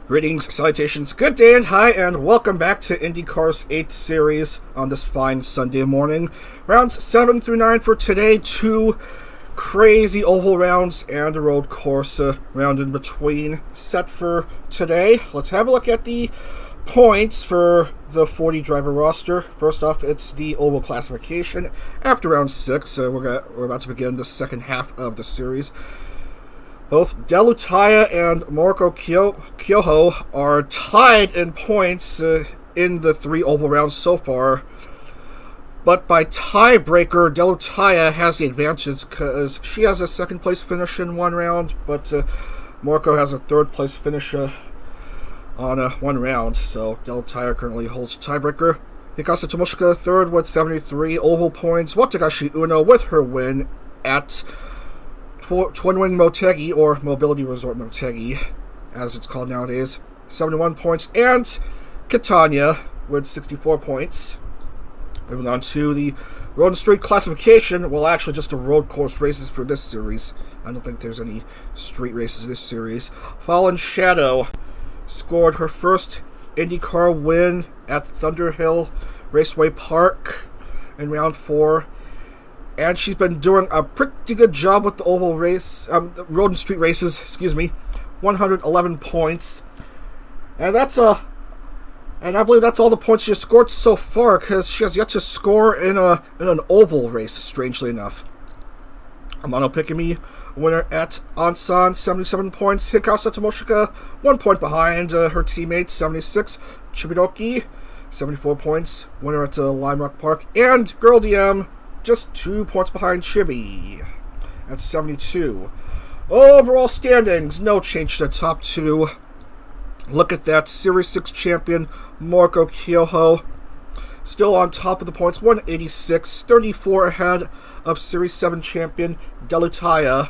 Greetings, salutations, good day and hi, and welcome back to IndieCar's 8th series on this fine Sunday morning. Rounds 7 through 9 for today, 2 crazy oval rounds and a road course round in between set for today. Let's have a look at the points for the 40 driver roster. First off, it's the oval classification. After round 6, we're about to begin the second half of the series. Both Delu and Moriko are tied in points in the 3 oval rounds so far. But by tiebreaker, Delu has the advantage because she has a second place finish in one round, but Moriko has a third place finish on one round. So Delu currently holds tiebreaker. Hikasa Tomoshika third with 73 oval points. Watagashi Uno with her win at Twin Wing Motegi, or Mobility Resort Motegi, as it's called nowadays, 71 points, and Catania with 64 points. Moving on to the Road and Street classification. Well, actually, just the road course races for this series. I don't think there's any street races this series. Fallen Shadow scored her first IndyCar win at Thunderhill Raceway Park in round 4. And she's been doing a pretty good job with the oval race, the road and street races, 111 points. And and I believe that's all the points she has scored so far, because she has yet to score in an oval race, strangely enough. Amano Pikami, winner at Ansan, 77 points. Hikasa Tomoshika, 1 point behind her teammate, 76. Chibidoki, 74 points, winner at Lime Rock Park. And Girl DM, just 2 points behind Chibi at 72. Overall standings, no change to the top 2. Look at that. Series 6 champion Moriko Kyoho still on top of the points, 186, 34 ahead of Series 7 champion Delu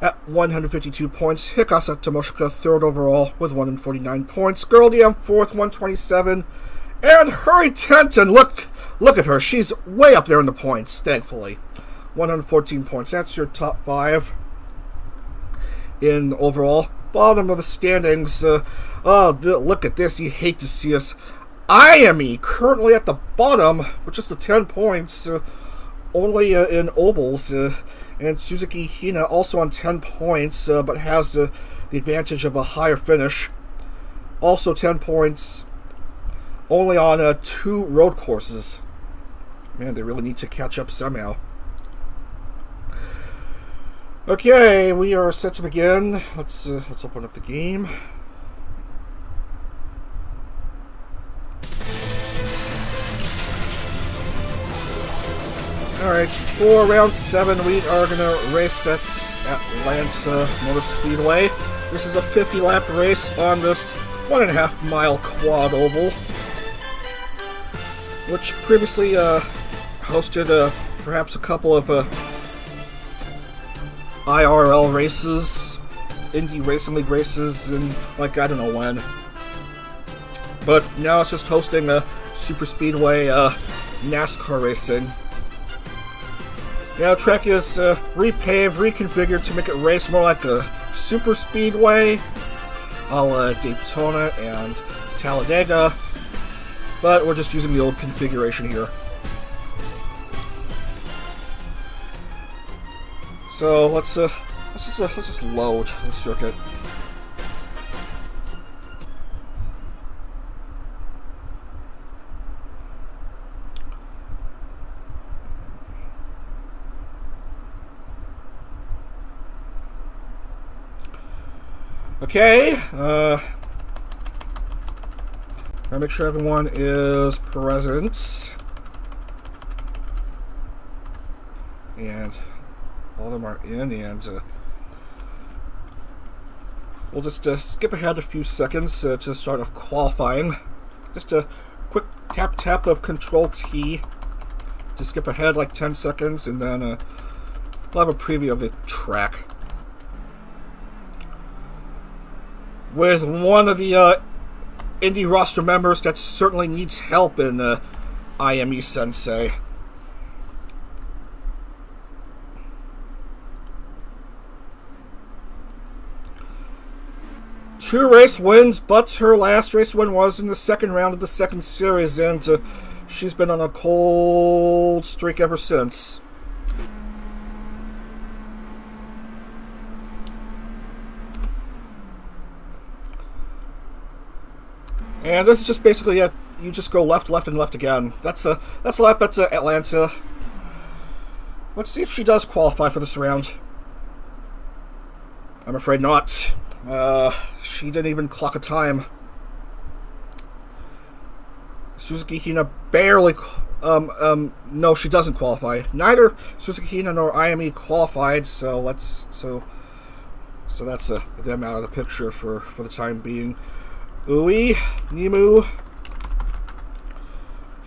at 152 points. Hikasa Tomoshika third overall with 149 points. Girl DM fourth, 127. And Hurry Tenton, look at her. She's way up there in the points, thankfully. 114 points. That's your top 5 in overall. Bottom of the standings. Look at this. You hate to see us. IME currently at the bottom with just 10 points, only in ovals. And Suzuki Hina also on 10 points, but has the advantage of a higher finish. Also 10 points, only on 2 road courses. Man, they really need to catch up somehow. Okay, we are set to begin. Let's open up the game. Alright, for round 7, we are going to race at Atlanta Motor Speedway. This is a 50-lap race on this 1.5 mile quad oval, which previously hosted perhaps a couple of IRL races, Indy Racing League races, and I don't know when. But now it's just hosting a superspeedway NASCAR racing. Now, the track is repaved, reconfigured to make it race more like a superspeedway, a la Daytona and Talladega, but we're just using the old configuration here. So let's just load the circuit. Okay, gotta make sure everyone is present, and all of them are in, and we'll just skip ahead a few seconds to start off qualifying. Just a quick tap of Control-T to skip ahead like 10 seconds, and then we'll have a preview of the track with one of the Indy roster members that certainly needs help in IME Sensei. 2 race wins, but her last race win was in the second round of the second series, and she's been on a cold streak ever since. And this is just basically it. You just go left, left, and left again. That's a lap at Atlanta. Let's see if she does qualify for this round. I'm afraid not. She didn't even clock a time. Suzuki Hina barely... no, she doesn't qualify. Neither Suzuki Hina nor IME qualified, so let's... So that's them out of the picture for the time being. Ui, Nimu,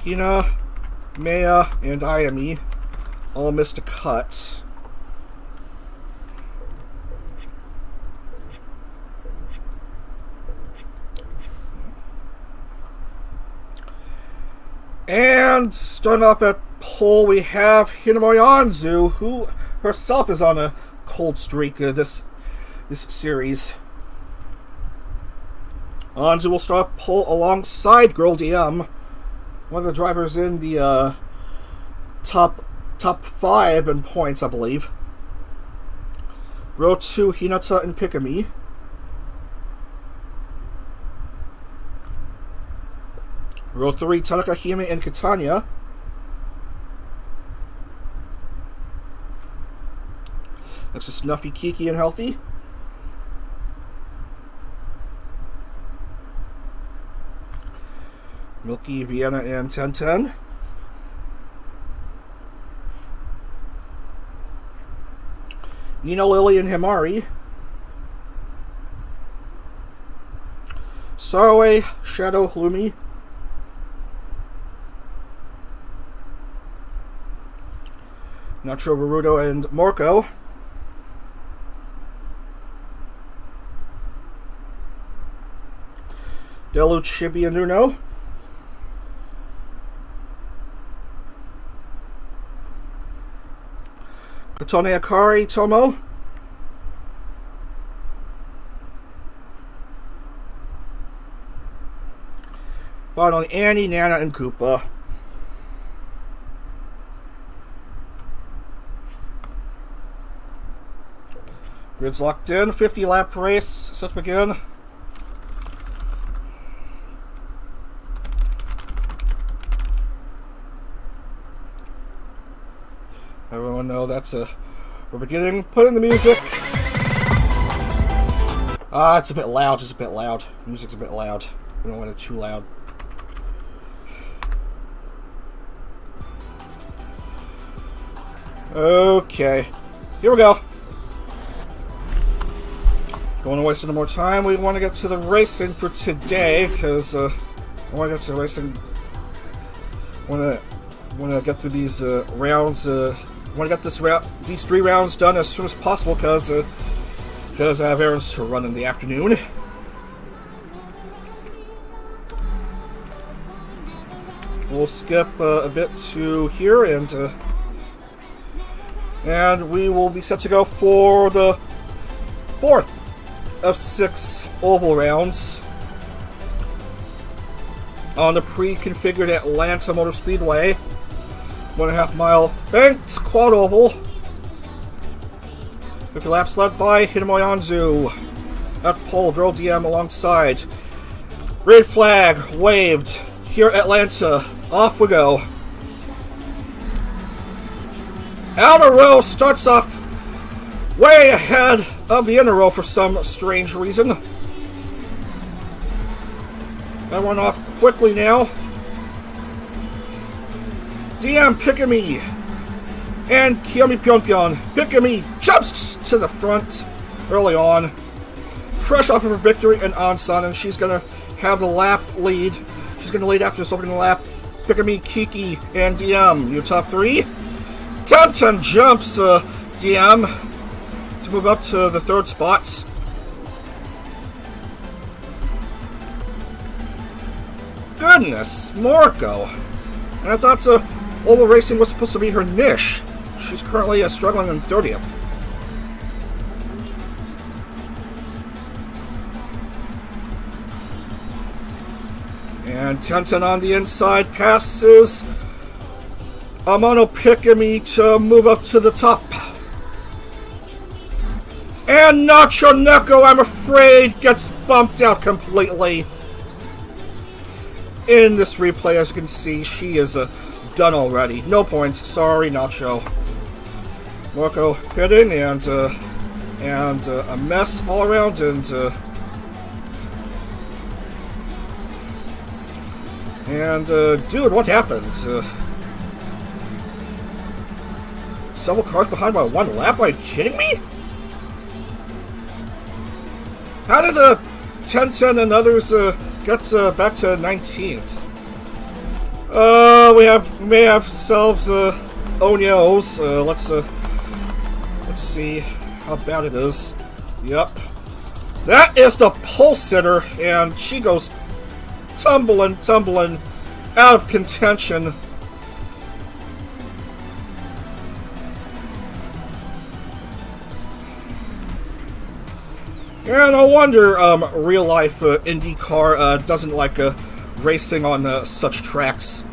Hina, Maya, and IME all missed a cut. And starting off at pole, we have Hinamori Anzu, who herself is on a cold streak this series. Anzu will start pole alongside Girl DM, one of the drivers in the top 5 in points, I believe. Row 2, Hinata and Pikami. Row 3, Tanaka Hime and Catania. Next is Snuffy, Kiki, and Healthy. Milky, Vienna, and 1010. Nina, Lily, and Himari. Saraway, Shadow, Lumi. Nacho, Baruto, and Moriko. Delu, Chibi, and Nuno. Kotone, Akari, Tomo. Finally, Annie, Nana, and Koopa. Grid's locked in. 50-lap race set to begin. Everyone know that's we're beginning. Put in the music. It's a bit loud. Just a bit loud. Music's a bit loud. We don't want it too loud. Okay, here we go. Don't want to waste any more time. We want to get to the racing for today because I want to get to the racing. Want to get through these rounds. Want to get these 3 rounds done as soon as possible because I have errands to run in the afternoon. We'll skip a bit to here and we will be set to go for the 4th of 6 oval rounds on the pre-configured Atlanta Motor Speedway. 1.5 mile banked quad oval. 50 laps led by Hinamori Anzu. At pole, Girl DM alongside. Red flag waved. Here at Atlanta. Off we go. Outer row starts off way ahead of the inner row for some strange reason. That went off quickly now. DM Pikami and Kiyomi Pyonpyeon. Pikami jumps to the front early on. Fresh off of her victory in Ansan, and she's going to have the lap lead. She's going to lead after this opening lap. Pikami, Kiki, and DM. Your top 3. 10-10 jumps DM to move up to the 3rd spot. Goodness, Moriko. And I thought oval racing was supposed to be her niche. She's currently struggling in 30th. And 10-10 on the inside passes Amano Pikami to move up to the top. And Nacho Neko, I'm afraid, gets bumped out completely. In this replay, as you can see, she is done already. No points. Sorry, Nacho. Moriko pitting and a mess all around, and dude, what happened? Several cars behind by 1 lap? Are you kidding me? How did 10-10 and others get back to 19th? We may have ourselves Onios. Let's see how bad it is. Yep. That is the pole sitter, and she goes tumbling out of contention. And no wonder real life IndyCar doesn't like racing on such tracks.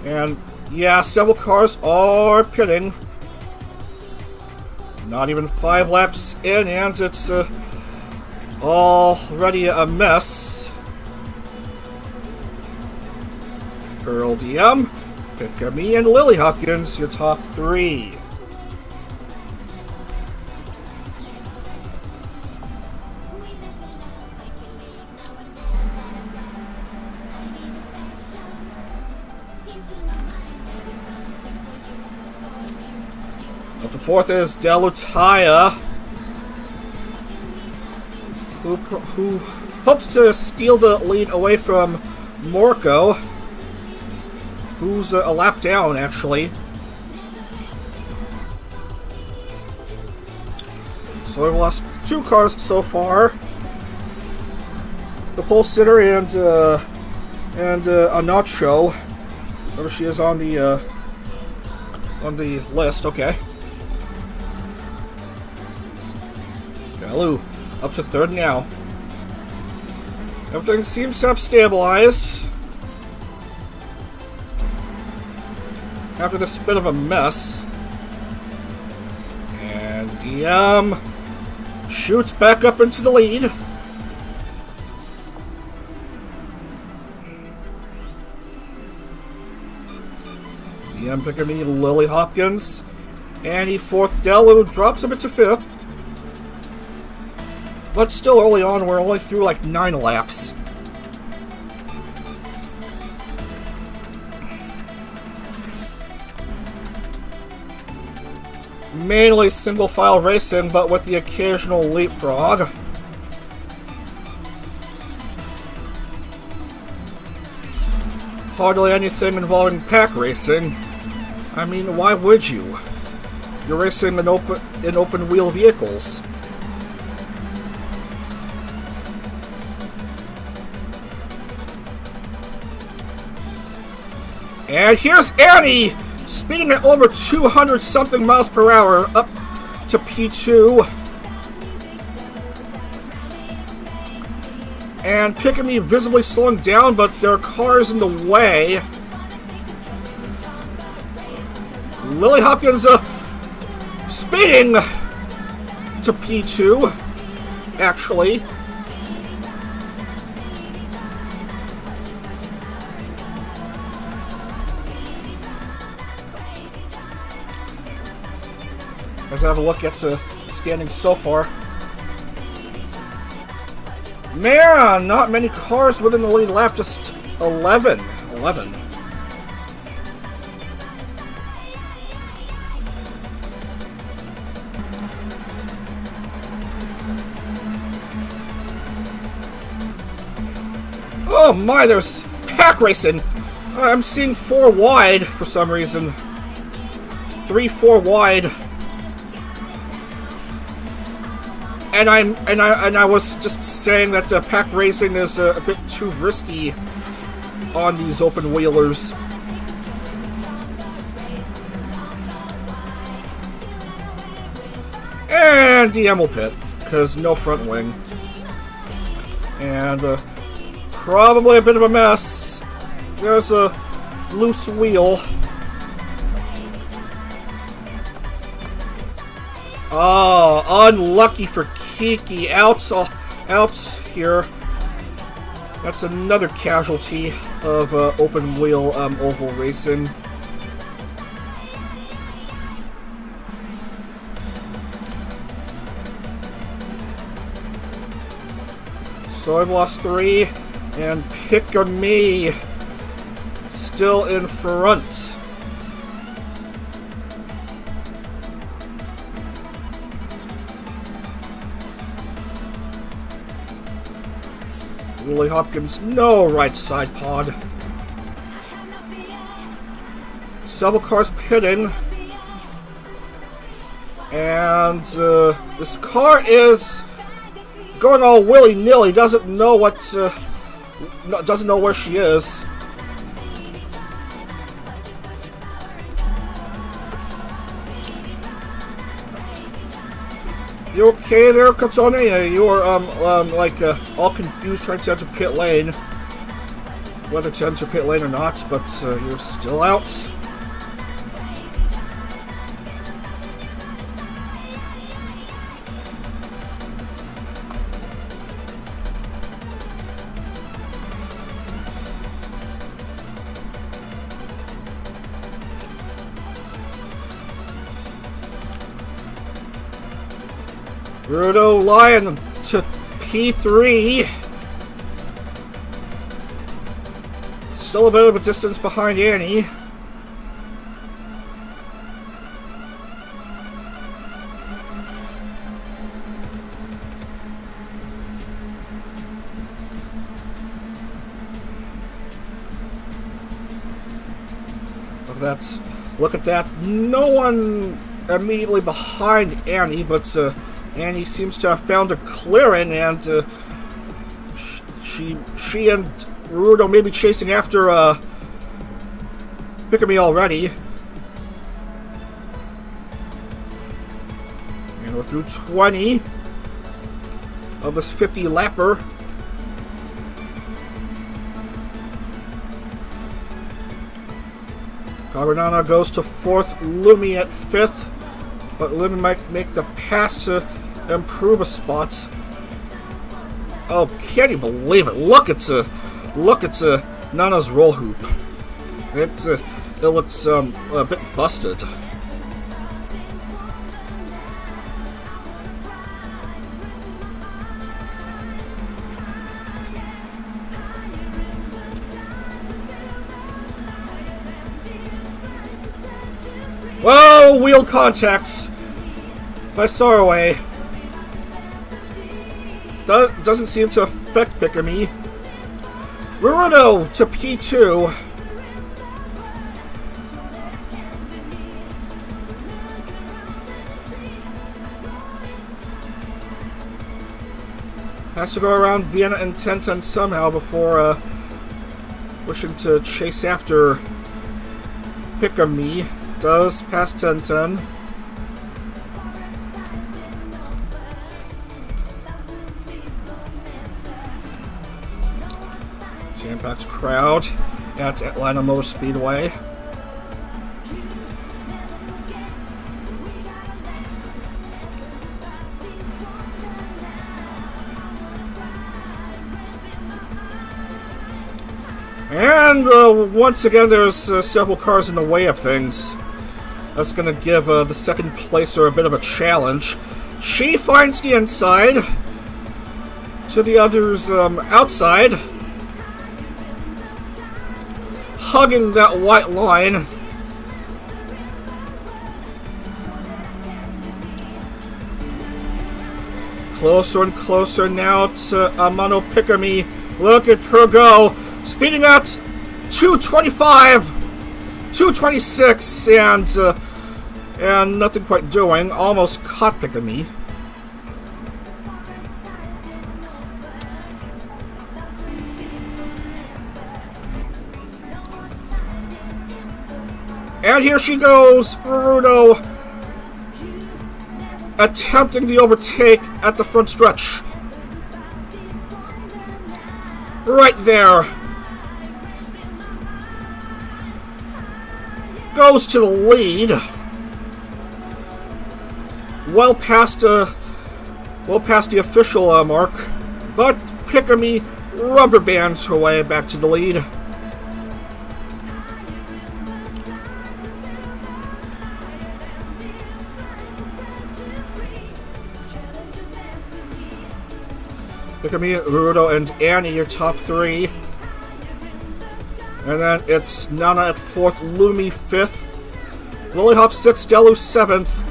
And yeah, several cars are pitting. Not even 5 laps in, and it's already a mess. Pearl DM, Pikami, and Lily Hopkins, your top 3. Up to 4th is Delu, who hopes to steal the lead away from Moriko, who's a lap down, actually. So we've lost 2 cars so far. The pole sitter and a Nacho. Whatever she is on the list. Okay. Delu up to 3rd now. Everything seems to have stabilized after this bit of a mess. And DM shoots back up into the lead. DM picking me Lily Hopkins. And he 4th Delu, drops him into 5th. But still early on, we're only through like 9 laps. Mainly single file racing, but with the occasional leapfrog. Hardly anything involving pack racing. I mean, why would you? You're racing in open wheel vehicles. And here's Annie, speeding at over 200 something miles per hour up to P2. And Pikami visibly slowing down, but there are cars in the way. Lily Hopkins speeding to P2, actually. Let's have a look at the standings so far. Man, not many cars within the lead lap, just 11. Oh my, there's pack racing. I'm seeing 4 wide for some reason. 3-4 wide. And I was just saying that pack racing is a bit too risky on these open wheelers. And DM will pit, because no front wing. And probably a bit of a mess. There's a loose wheel. Oh, unlucky for Kiki. Out here. That's another casualty of open wheel oval racing. So I've lost 3, and Pick-a-Me still in front. Willie Hopkins, no right side pod. Several cars pitting. And this car is going all willy-nilly. Doesn't know what. Doesn't know where she is. You okay there, Katsune? You were like all confused trying to enter pit lane. Whether to enter pit lane or not, but you're still out. Rudo Lion to P3. Still a bit of a distance behind Annie. Look at that. No one immediately behind Annie, but Annie seems to have found a clearing, and she and Rudo may be chasing after Pick-a-Me already. And we're through 20 of this 50 lapper. Carbonana goes to 4th, Lumi at 5th, but Lumi might make the pass to improve a spot. Oh, can you believe it? Look at Nana's roll hoop. It looks a bit busted. Whoa, wheel contacts by Sorroway. Doesn't seem to affect Pick-a-Me. Rudo to P2. Has to go around Vienna and Tenten somehow before wishing to chase after Pick-a-Me. Does pass 10-10. Jam-packed crowd at Atlanta Motor Speedway. And once again, there's several cars in the way of things. That's going to give the second placer a bit of a challenge. She finds the inside to the others outside, hugging that white line. Closer and closer now to Amano Pick-a-Me. Look at her go, speeding at 225, 226, and nothing quite doing. Almost caught Pick-a-Me. And here she goes, Rudo. attempting the overtake at the front stretch. Right there. Goes to the lead. Well past the official mark, but Pickamy rubber bands her way back to the lead. Pickamy, Rudo, and Annie, your top three. And then it's Nana at 4th, Lumi 5th, Lily Hop 6th, Delu 7th.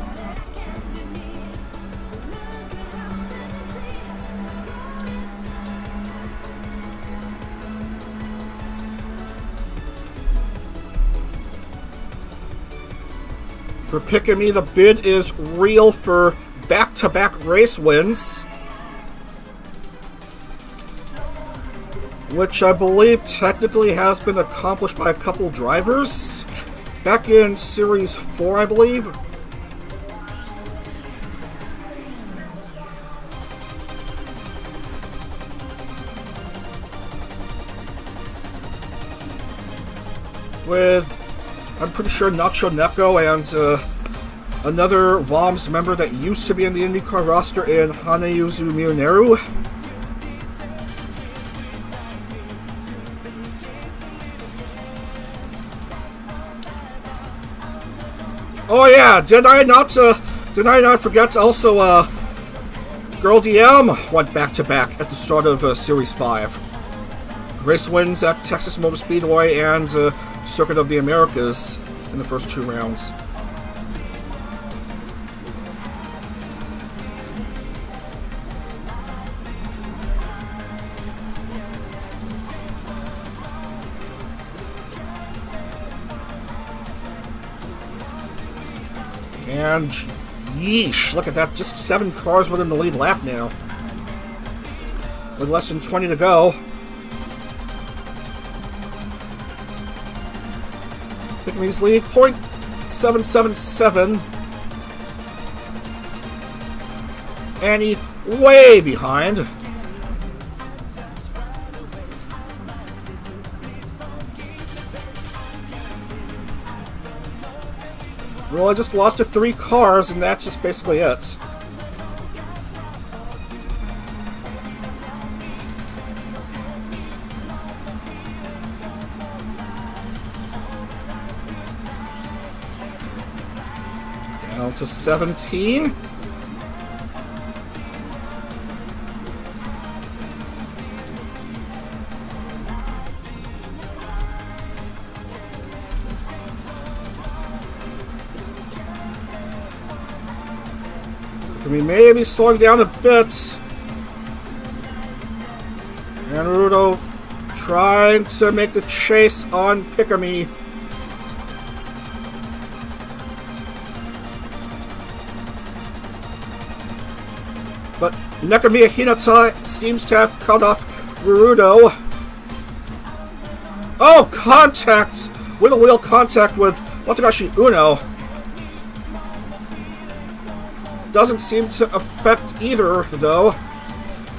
For Pickamy, the bid is real for back-to-back race wins, which I believe technically has been accomplished by a couple drivers back in Series 4, I believe. With, I'm pretty sure, Nacho Neko and another VOMS member that used to be in the IndyCar roster in Hanayuzu Mineru. Oh yeah, did I not forget also, Girl DM went back-to-back at the start of Series 5. Race wins at Texas Motor Speedway and Circuit of the Americas in the first 2 rounds. And yeesh, look at that, just 7 cars within the lead lap now. With less than 20 to go. Pickamy's lead, .777. Annie way behind. Well, I just lost to 3 cars, and that's just basically it. Down to 17. We may be slowing down a bit. And Rudo trying to make the chase on Pickamy. But Nekamiya Hinata seems to have cut off Rudo. Oh, contact! Wheel-to-wheel contact with Watagashi Uno. Doesn't seem to affect either, though.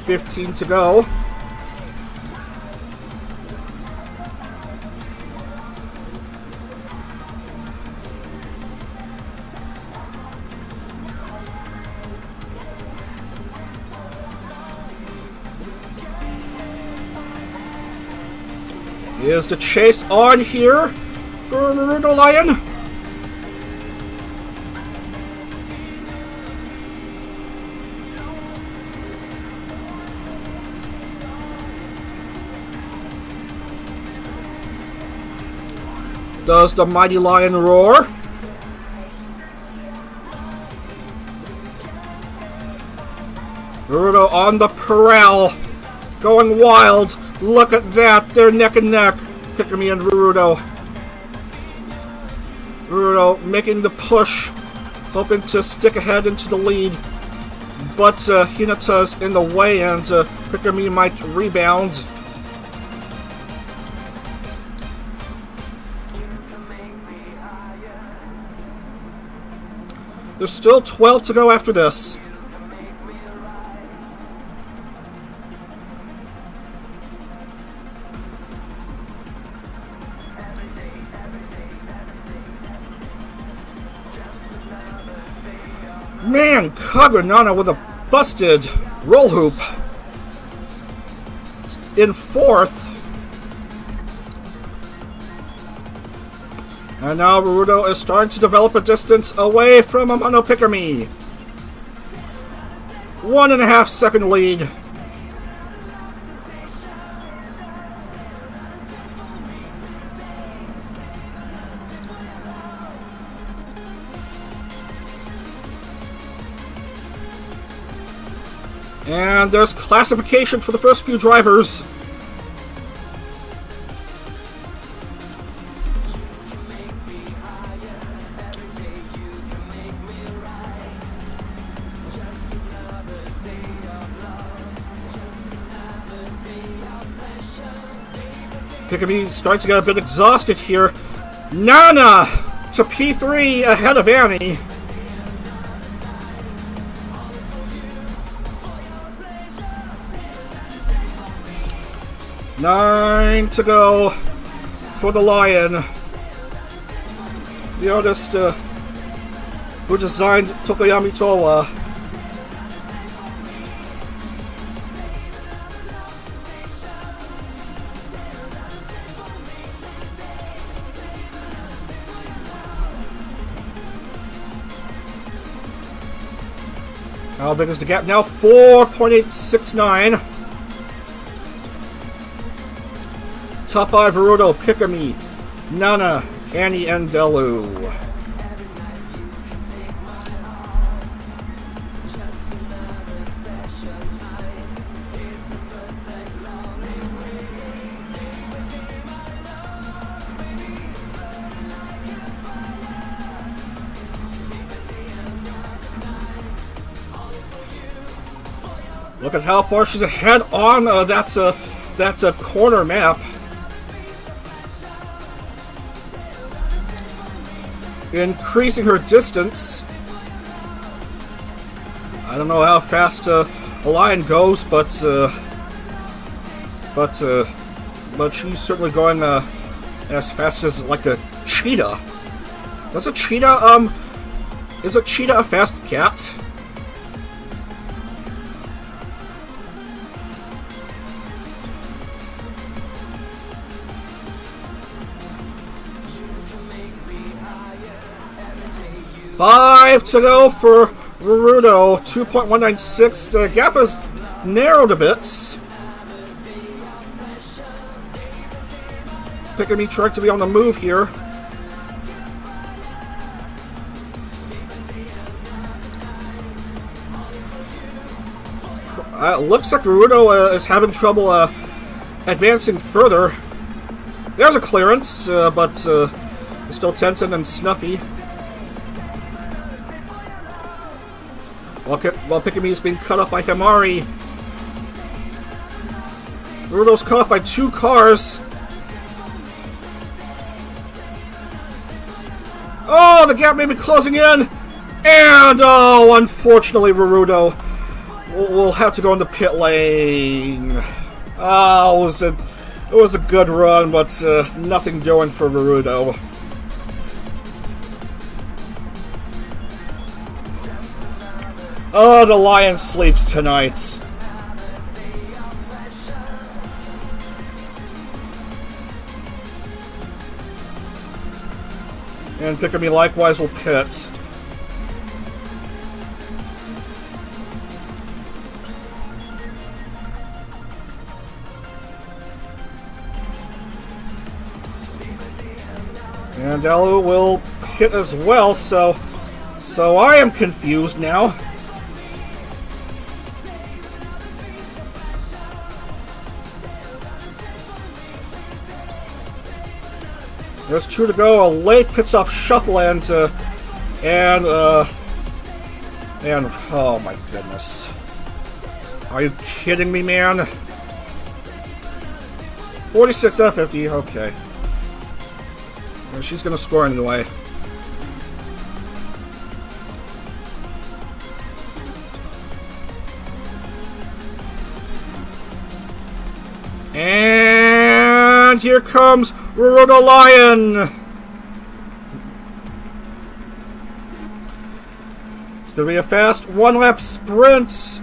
15 to go. Is the chase on here for Rudo Lion? Does the mighty lion roar? Rudo on the prowl, going wild. Look at that, they're neck and neck. Pickamy and Rudo. Rudo making the push, hoping to stick ahead into the lead. But Hinata's in the way, and Pickamy might rebound. There's still 12 to go after this. Man, Kagranana with a busted roll hoop. In fourth. And now Rudo is starting to develop a distance away from Amano Pikami. 1.5 second lead. And there's classification for the first few drivers. Pikami starting to get a bit exhausted here. Nana to P3 ahead of Annie. Nine to go for the Lion. The artist who designed Tokoyami Towa. How big is the gap now? 4.869. Top 5, Baruto, Pikami, Nana, Annie, and Delu. Look at how far she's ahead on that's a corner map. Increasing her distance. I don't know how fast a lion goes, but she's certainly going as fast as like a cheetah. Does a cheetah is a cheetah a fast cat? Five to go for Rudo. 2.196. The gap has narrowed a bit. Pikami trying to be on the move here. Looks like Rudo is having trouble advancing further. There's a clearance, but still Tenten and Snuffy. While Pikami is being cut off by Himari. Rudo's caught by 2 cars. Oh, the gap may be closing in. And, oh, unfortunately, Rudo will have to go in the pit lane. Oh, it was a good run, but nothing doing for Rudo. Oh, the Lion sleeps tonight. And Pikami likewise will pit. And Delu will pit as well, so I am confused now. There's 2 to go. A late pit stop shuffle and oh my goodness. Are you kidding me, man? 46 out of 50, okay. And she's gonna score anyway. And here comes Roto Lion. It's going to be a fast one-lap sprint.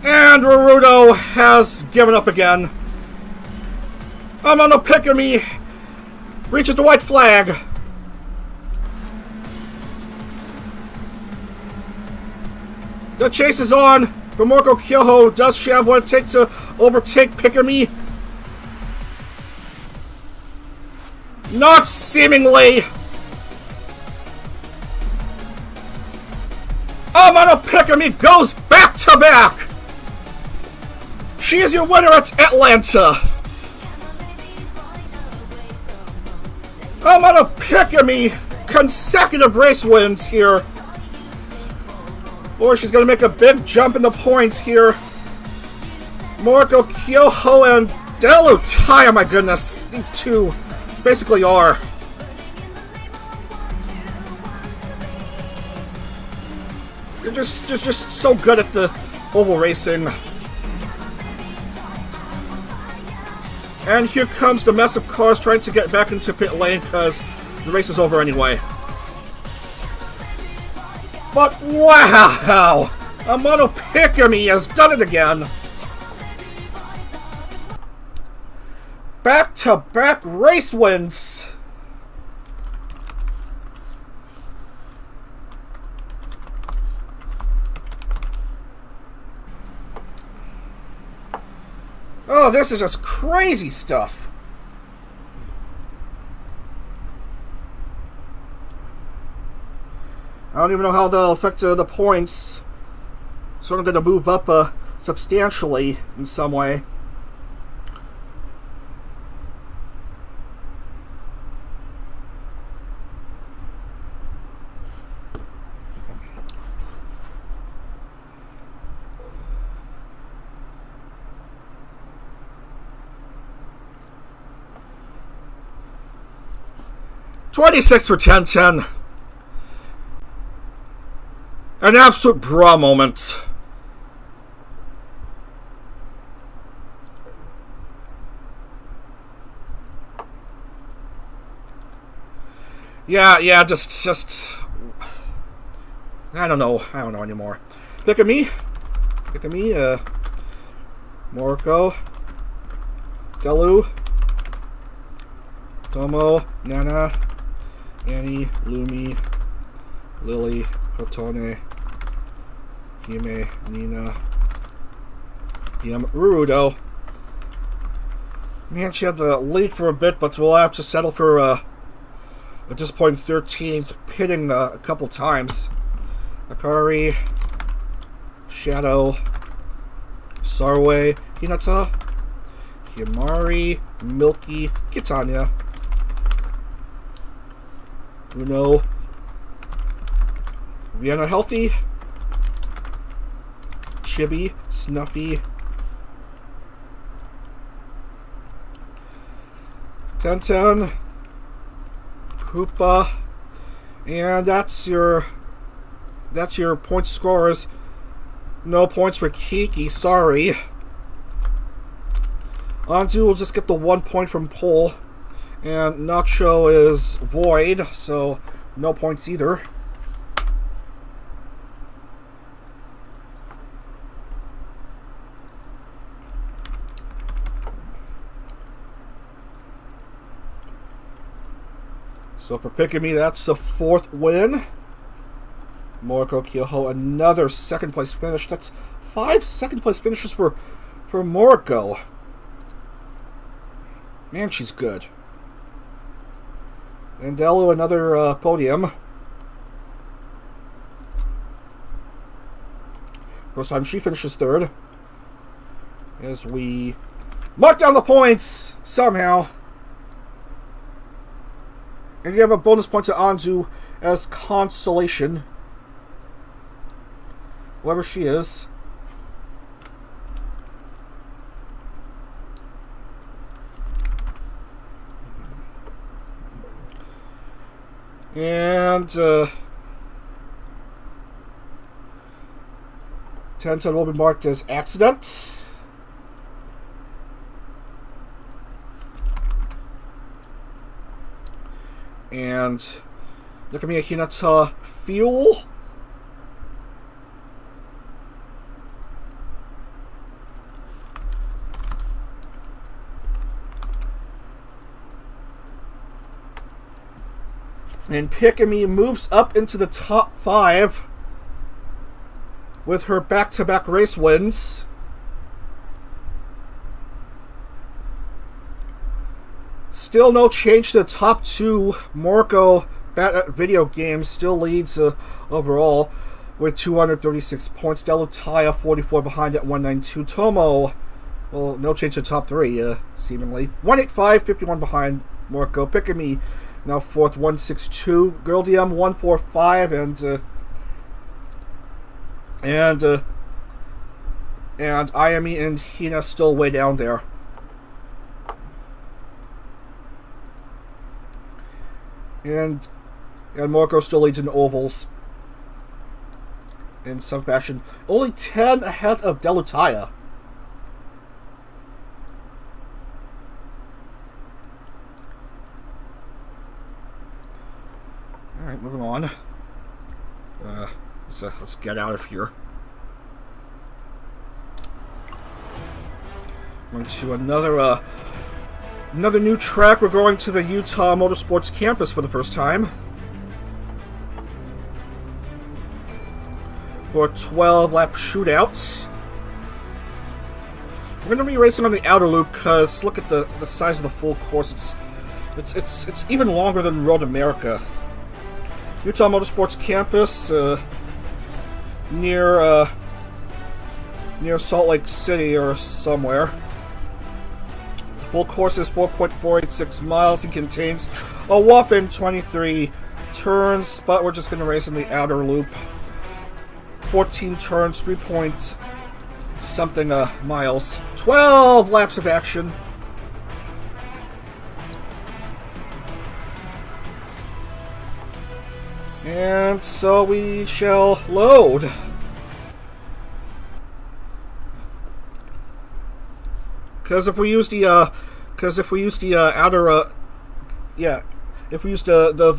And Rudo has given up again. I'm on a pick of me. Reaches the white flag. The chase is on. But Moriko Kyoho does she have what it takes to overtake Pikami? Not seemingly. Amano Pikami goes back to back. She is your winner at Atlanta. Amano Pikami consecutive race wins here. Or she's going to make a big jump in the points here. Moriko Kyoho and Delu tie. Oh my goodness. These two basically are. They're just so good at the oval racing. And here comes the mess of cars trying to get back into pit lane because the race is over anyway. But wow! Amano Pikami has done it again! Back-to-back race wins! Oh, this is just crazy stuff! I don't even know how that'll affect the points. Sort of going to move up substantially in some way. $26 for 10-10. An absolute bra moment. Yeah, just I don't know anymore. Look at me, Moriko, Delu, Tomo, Nana, Annie, Lumi, Lily, Kotone, Hime, Nina, Rudo. Man, she had the lead for a bit, but we'll have to settle for at this point 13th, pitting a couple times. Akari, Shadow, Sarwe, Hinata, Himari, Milky, Kitanya, Uno, Vienna Healthy, Chibi, Snuffy, Tenten, Koopa, and that's your point scores. No points for Kiki, sorry. Anzu will just get the 1 point from pole, and Nacho is void, so no points either. So for Pikami, that's the 4th win. Moriko Kyoho, another second place finish. That's 5 second place finishes for Moriko. Man, she's good. And Delu, another podium. First time she finishes 3rd. As we mark down the points somehow. And you have a bonus point to Anzu as consolation. Whoever she is. And 10-10 will be marked as accident. And look at me, Hinata Fuel. And Pikami moves up into the top 5 with her back-to-back race wins. Still no change to the top 2. Moriko Video Games still leads overall with 236 points. Delu 44 behind at 192. Tomo, well, no change to the top 3, seemingly. 185, 51 behind Moriko. Pikami now 4th, 162. Girl DM 145, and Ayami and Hina still way down there. And Moriko still leads in ovals in some fashion. Only 10 ahead of Delutaya. Alright, moving on. Let's get out of here. Going to another new track. We're going to the Utah Motorsports Campus for the first time. For 12-lap shootouts. We're going to be racing on the outer loop because look at the size of the full course. It's even longer than Road America. Utah Motorsports Campus, near Salt Lake City or somewhere. The full course is 4.486 miles and contains a whopping 23 turns, but we're just going to race in the outer loop. 14 turns, 3-point-something miles. 12 laps of action. And so we shall load. Because if we use the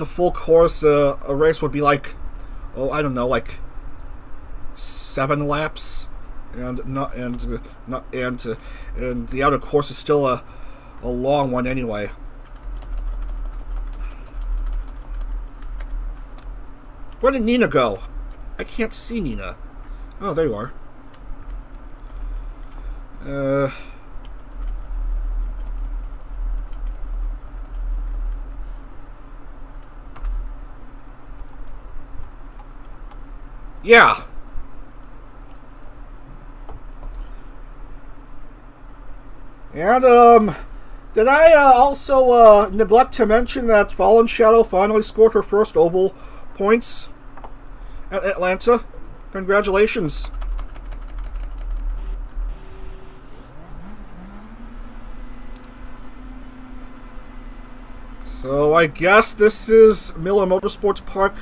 full course, a race would be like, I don't know, like 7 laps, and the outer course is still a long one anyway. Where did Nina go? I can't see Nina. Oh, there you are. Yeah. And, did I also neglect to mention that Fallen Shadow finally scored her first oval points at Atlanta? Congratulations. So I guess this is Miller Motorsports Park.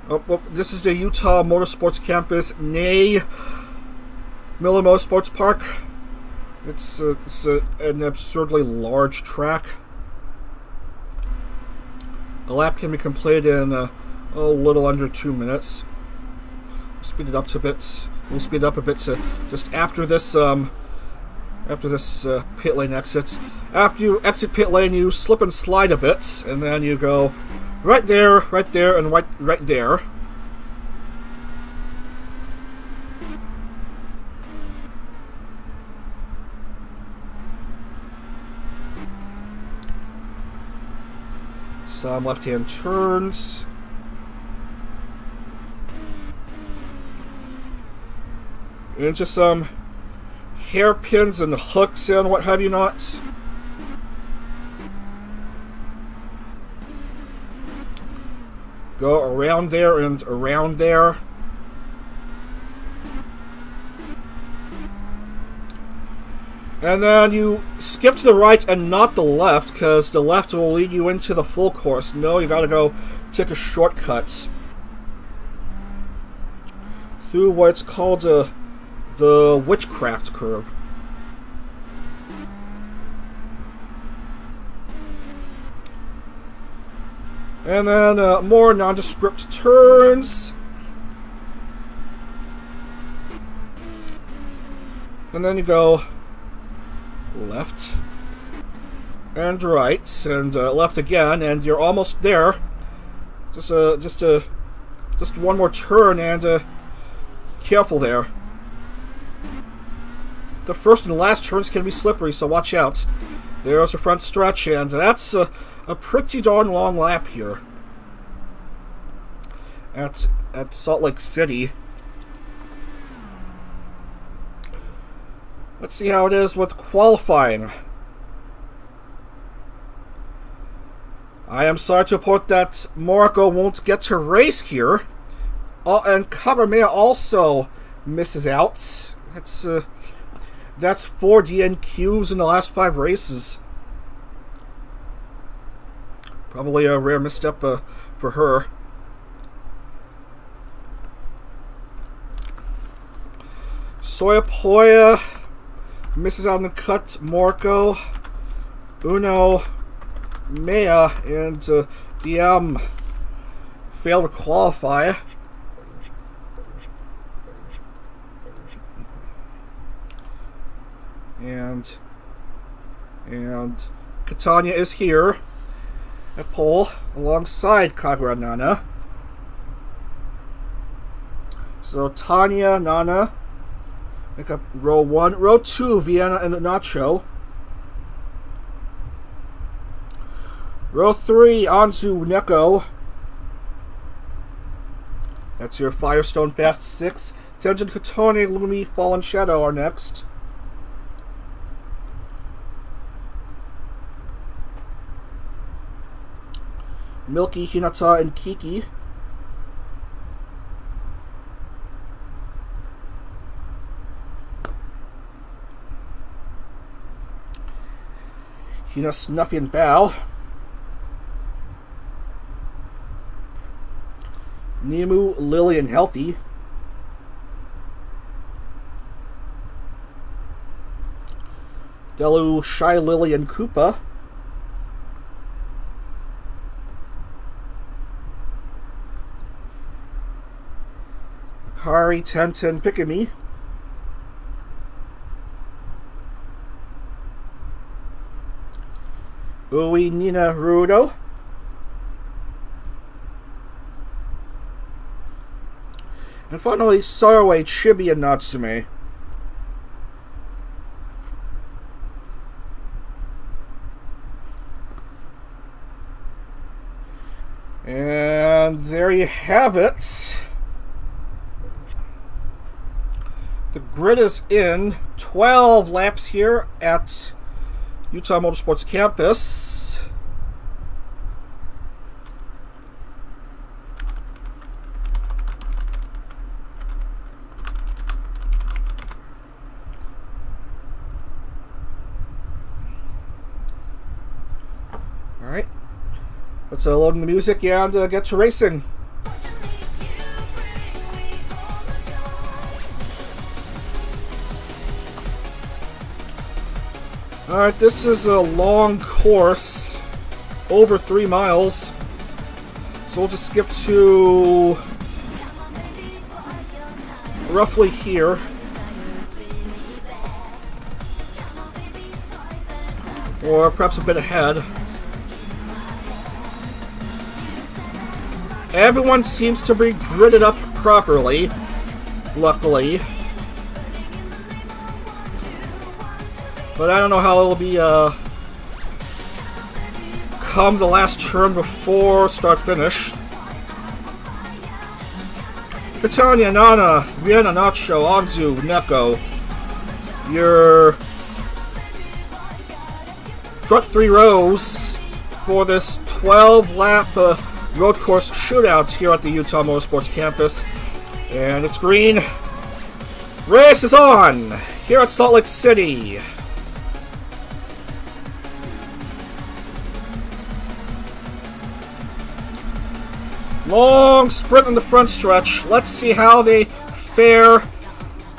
Well, this is the Utah Motorsports Campus, nay Miller Motorsports Park. It's an absurdly large track. The lap can be completed in a little under 2 minutes. We'll speed it up a bit. We'll speed it up a bit to just after this pit lane exit. After you exit pit lane, you slip and slide a bit, and then you go right there, and right there. Some left-hand turns. Into some hairpins and hooks and what have you not. Go around there and around there. And then you skip to the right and not the left, because the left will lead you into the full course. No, you gotta go take a shortcut through what's called the Witchcraft Curve. And then more nondescript turns. And then you go left and right and left again, and you're almost there. Just one more turn, and careful there. The first and last turns can be slippery, so watch out. There's the front stretch, and that's a pretty darn long lap here at Salt Lake City. Let's see how it is with qualifying. I am sorry to report that Moriko won't get to race here. And Karamea also misses out. That's 4 DNQs in the last 5 races. Probably a rare misstep for her. Soyapoya misses out on the cut. Moriko, Uno, Maya, and DM fail to qualify. And Catania is here at pole alongside Kagura Nana. So Tanya, Nana make up row 1. Row 2, Vienna and Nacho. Row 3, Anzu, Neko. That's your Firestone Fast 6. Tenjin, Katone, Lumi, Fallen Shadow are next. Milky, Hinata, and Kiki. Hina, Snuffy, and Bao. Nemu, Lily, and Healthy. Delu, Shy, Lily, and Koopa. Kari, Tenten, Pikami. Ui, Nina, Rudo. And finally, Sarwe, Chibi, and Natsume. And there you have it. The grid is in. 12 laps here at Utah Motorsports Campus. Alright. Let's load in the music and get to racing. Alright, this is a long course, over 3 miles, so we'll just skip to roughly here. Or perhaps a bit ahead. Everyone seems to be gridded up properly, luckily. But I don't know how it'll be come the last turn before start-finish. Catania, Nana, Vienna, Nacho, Anzu, Neko. Your front 3 rows for this 12-lap road course shootout here at the Utah Motorsports Campus. And it's green. Race is on here at Salt Lake City. Long sprint in the front stretch. Let's see how they fare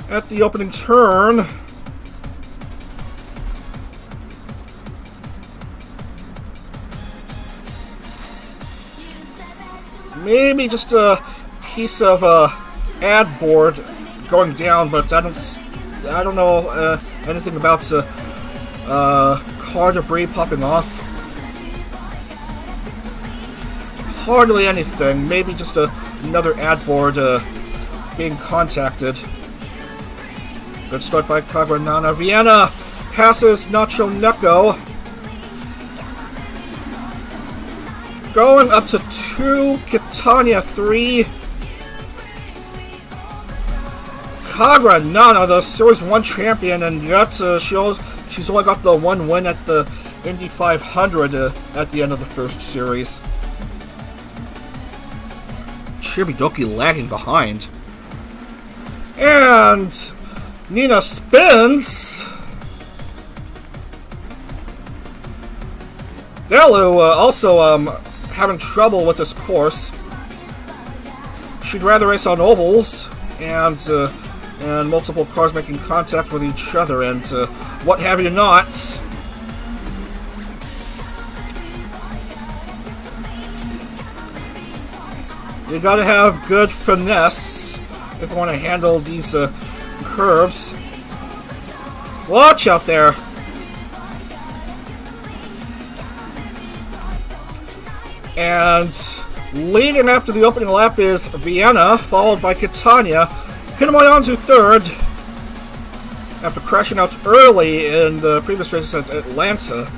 at the opening turn. Maybe just a piece of ad board going down, but I don't know anything about car debris popping off. Hardly anything. Maybe just another ad board being contacted. Good start by Kagranana. Vienna passes Nacho Neko. Going up to 2, Catania 3. Kagranana, the Series 1 champion, and yet she's only got the one win at the Indy 500 at the end of the first series. Shibidoki lagging behind. And Nina spins. Delu also having trouble with this course. She'd rather race on ovals and multiple cars making contact with each other and what have you not. You gotta have good finesse if you want to handle these curves. Watch out there. And leading after the opening lap is Vienna, followed by Catania. Hinamoyanzu third, after crashing out early in the previous race at Atlanta.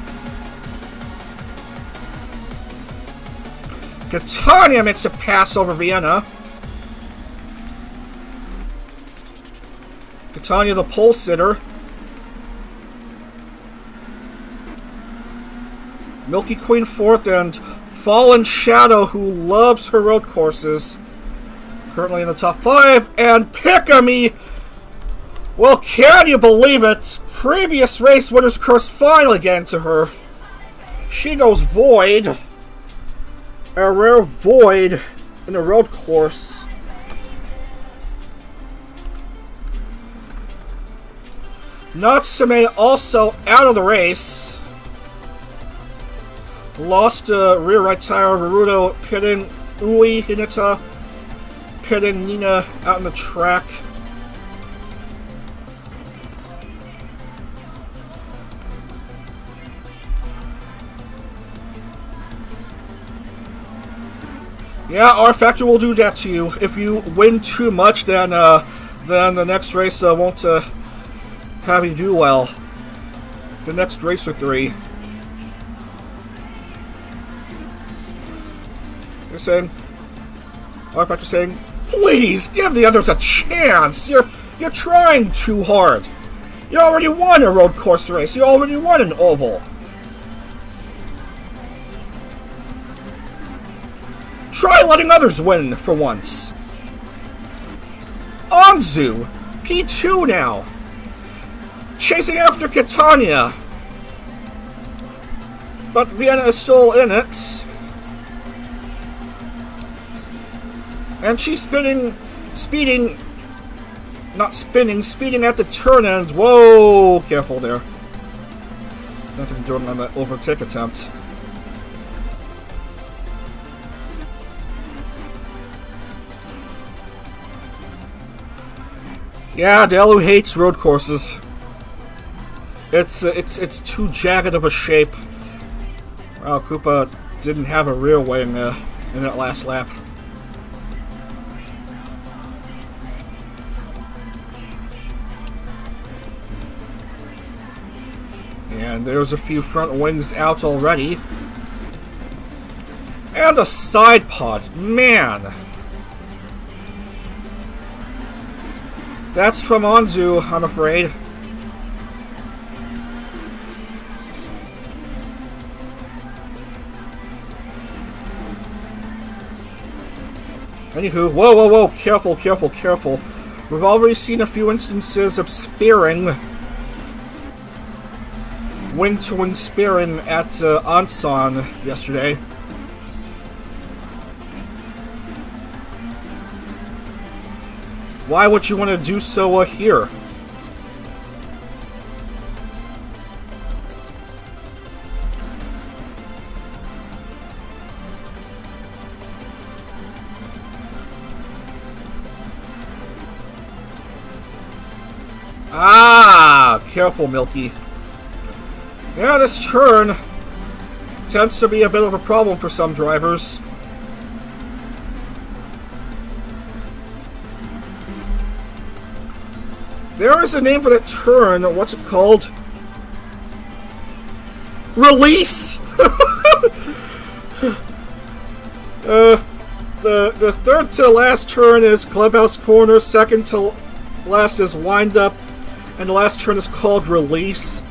Catania makes a pass over Vienna. Catania, the pole sitter. Milky Queen fourth, and Fallen Shadow, who loves her road courses, currently in the top 5. And Pickamy, well, can you believe it? Previous race winner's curse finally getting to her. She goes void. A rare void in a road course. Natsume also out of the race. Lost rear right tire. Rudo pitting Ui Hinata, pitting Nina out on the track. Yeah, rFactor will do that to you. If you win too much, then the next race won't have you do well. The next race or 3. You're saying, rFactor saying, please give the others a chance. You're trying too hard. You already won a road course race. You already won an oval. Try letting others win for once. Anzu, P2 now. Chasing after Catania. But Vienna is still in it. And she's speeding at the turn end. Whoa, careful there. Nothing doing on that overtake attempt. Yeah, Delu hates road courses. It's too jagged of a shape. Wow, Koopa didn't have a rear wing in that last lap. And there's a few front wings out already. And a side pod. Man. That's from Anzu, I'm afraid. Anywho, whoa, careful. We've already seen a few instances of spearing. Wing-to-wing spearing at Ansan yesterday. Why would you want to do so here? Ah, careful, Milky. Yeah, this turn tends to be a bit of a problem for some drivers. There is a name for that turn. What's it called? Release! The third to last turn is Clubhouse Corner, second to last is Wind Up, and the last turn is called Release.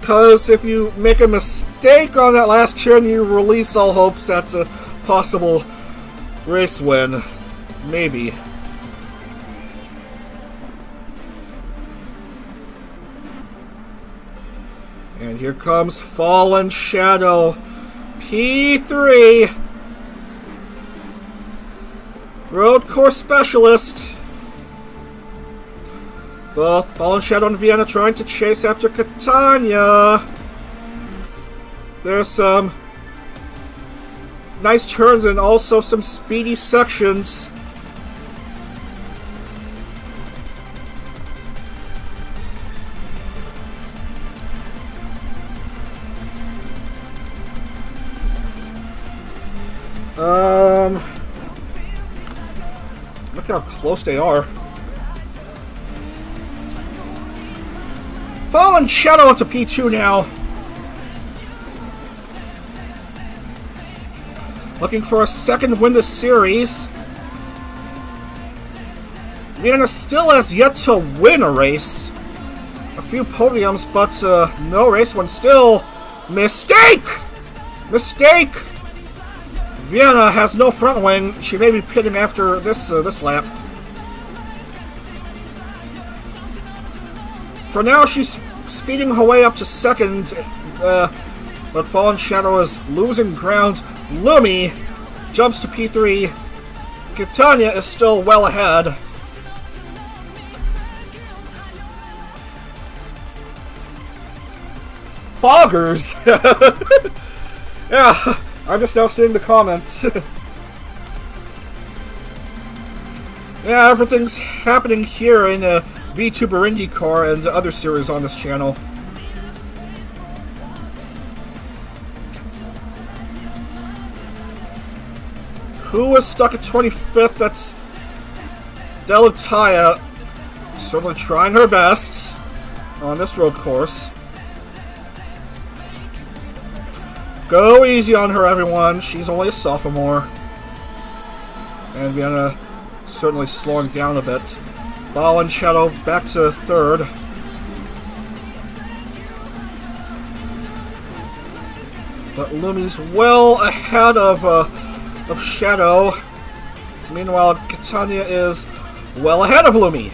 Because if you make a mistake on that last turn, you release all hopes that's a possible race win. Maybe. And here comes Fallen Shadow. P3. Road course specialist. Both Fallen Shadow and Vienna trying to chase after Catania. There's some nice turns and also some speedy sections. Look how close they are. Fallen Shadow up to P2 now. Looking for a second win this series. Vienna still has yet to win a race. A few podiums, but no race win still. Mistake! Mistake! Vienna has no front wing. She may be pitting after this lap. For now, she's speeding her way up to second, but Fallen Shadow is losing ground. Lumi jumps to P3. Catania is still well ahead. Boggers! Yeah. I'm just now seeing the comments. Yeah, everything's happening here in vTuber IndieCar and other series on this channel. Who is stuck at 25th? That's Delutaya. Certainly trying her best on this road course. Go easy on her, everyone. She's only a sophomore. And Vienna certainly slowing down a bit. Fallen Shadow back to third. But Lumi's well ahead of Shadow. Meanwhile, Catania is well ahead of Lumi.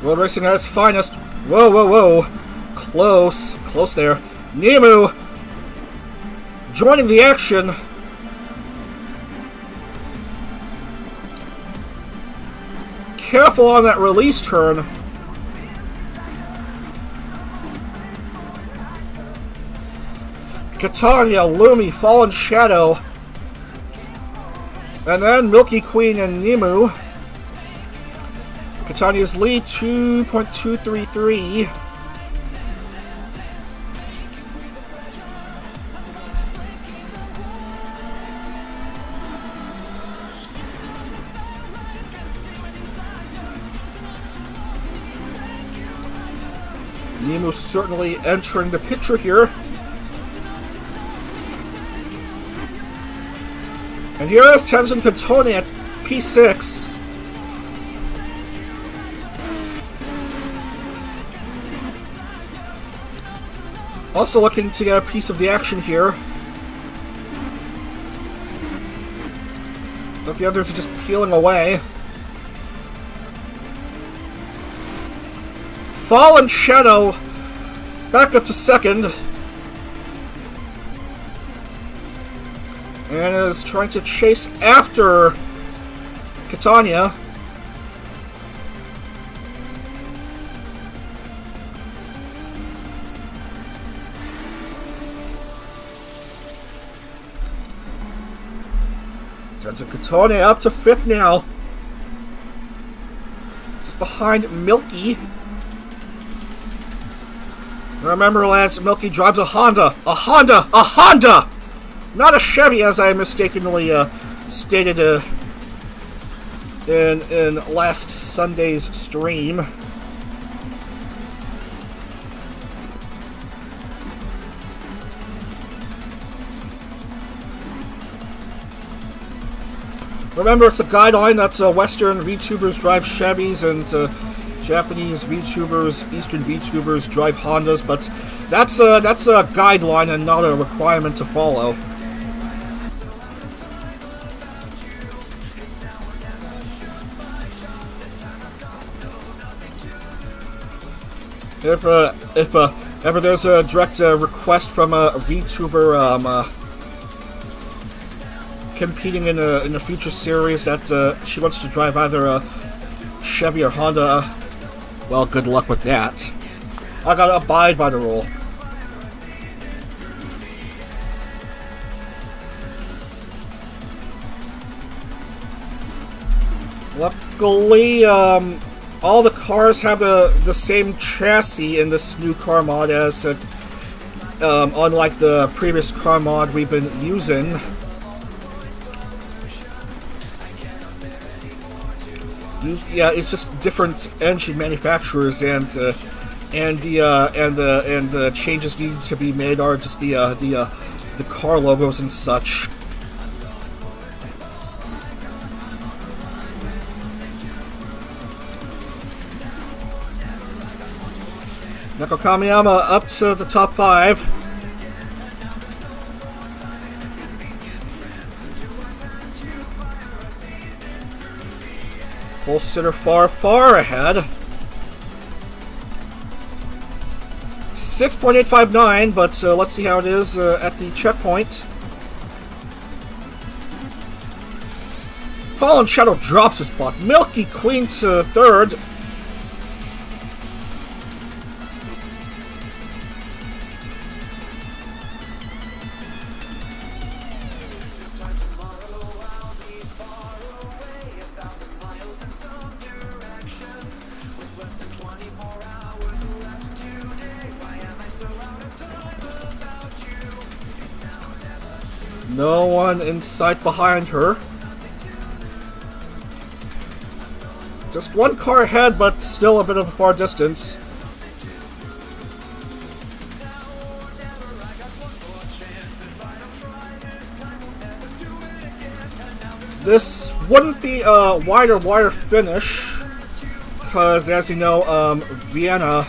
Road racing at its finest. Whoa, whoa, whoa. Close. Close there. Nemu joining the action. Careful on that release turn. Catania, Lumi, Fallen Shadow. And then Milky Queen and Nemu. Catania's lead, 2.233. Nemu certainly entering the picture here. And here is Tenzin Kantone at P6. Also looking to get a piece of the action here. But the others are just peeling away. Fallen Shadow back up to second. and is trying to chase after Catania. Catania up to 5th now. Just behind Milky. Remember, lads, Milky drives a Honda. A Honda! A Honda! Not a Chevy, as I mistakenly stated in last Sunday's stream. Remember, it's a guideline that Western VTubers drive Chevys and Japanese VTubers, Eastern VTubers drive Hondas, but that's a guideline and not a requirement to follow. If ever there's a direct request from a VTuber competing in a future series that she wants to drive either a Chevy or Honda, well, good luck with that. I gotta abide by the rule. Luckily, all the cars have the same chassis in this new car mod, as unlike the previous car mod we've been using. Yeah, it's just different engine manufacturers, and the changes needing to be made are just the car logos and such. Neko Kamiyama up to the top 5. Full sitter far ahead. 6.859, but let's see how it is at the checkpoint. Fallen Shadow drops his spot. Milky Queen to 3rd. No one in sight behind her. Just one car ahead, but still a bit of a far distance. This wouldn't be a wider finish, because as you know, Vienna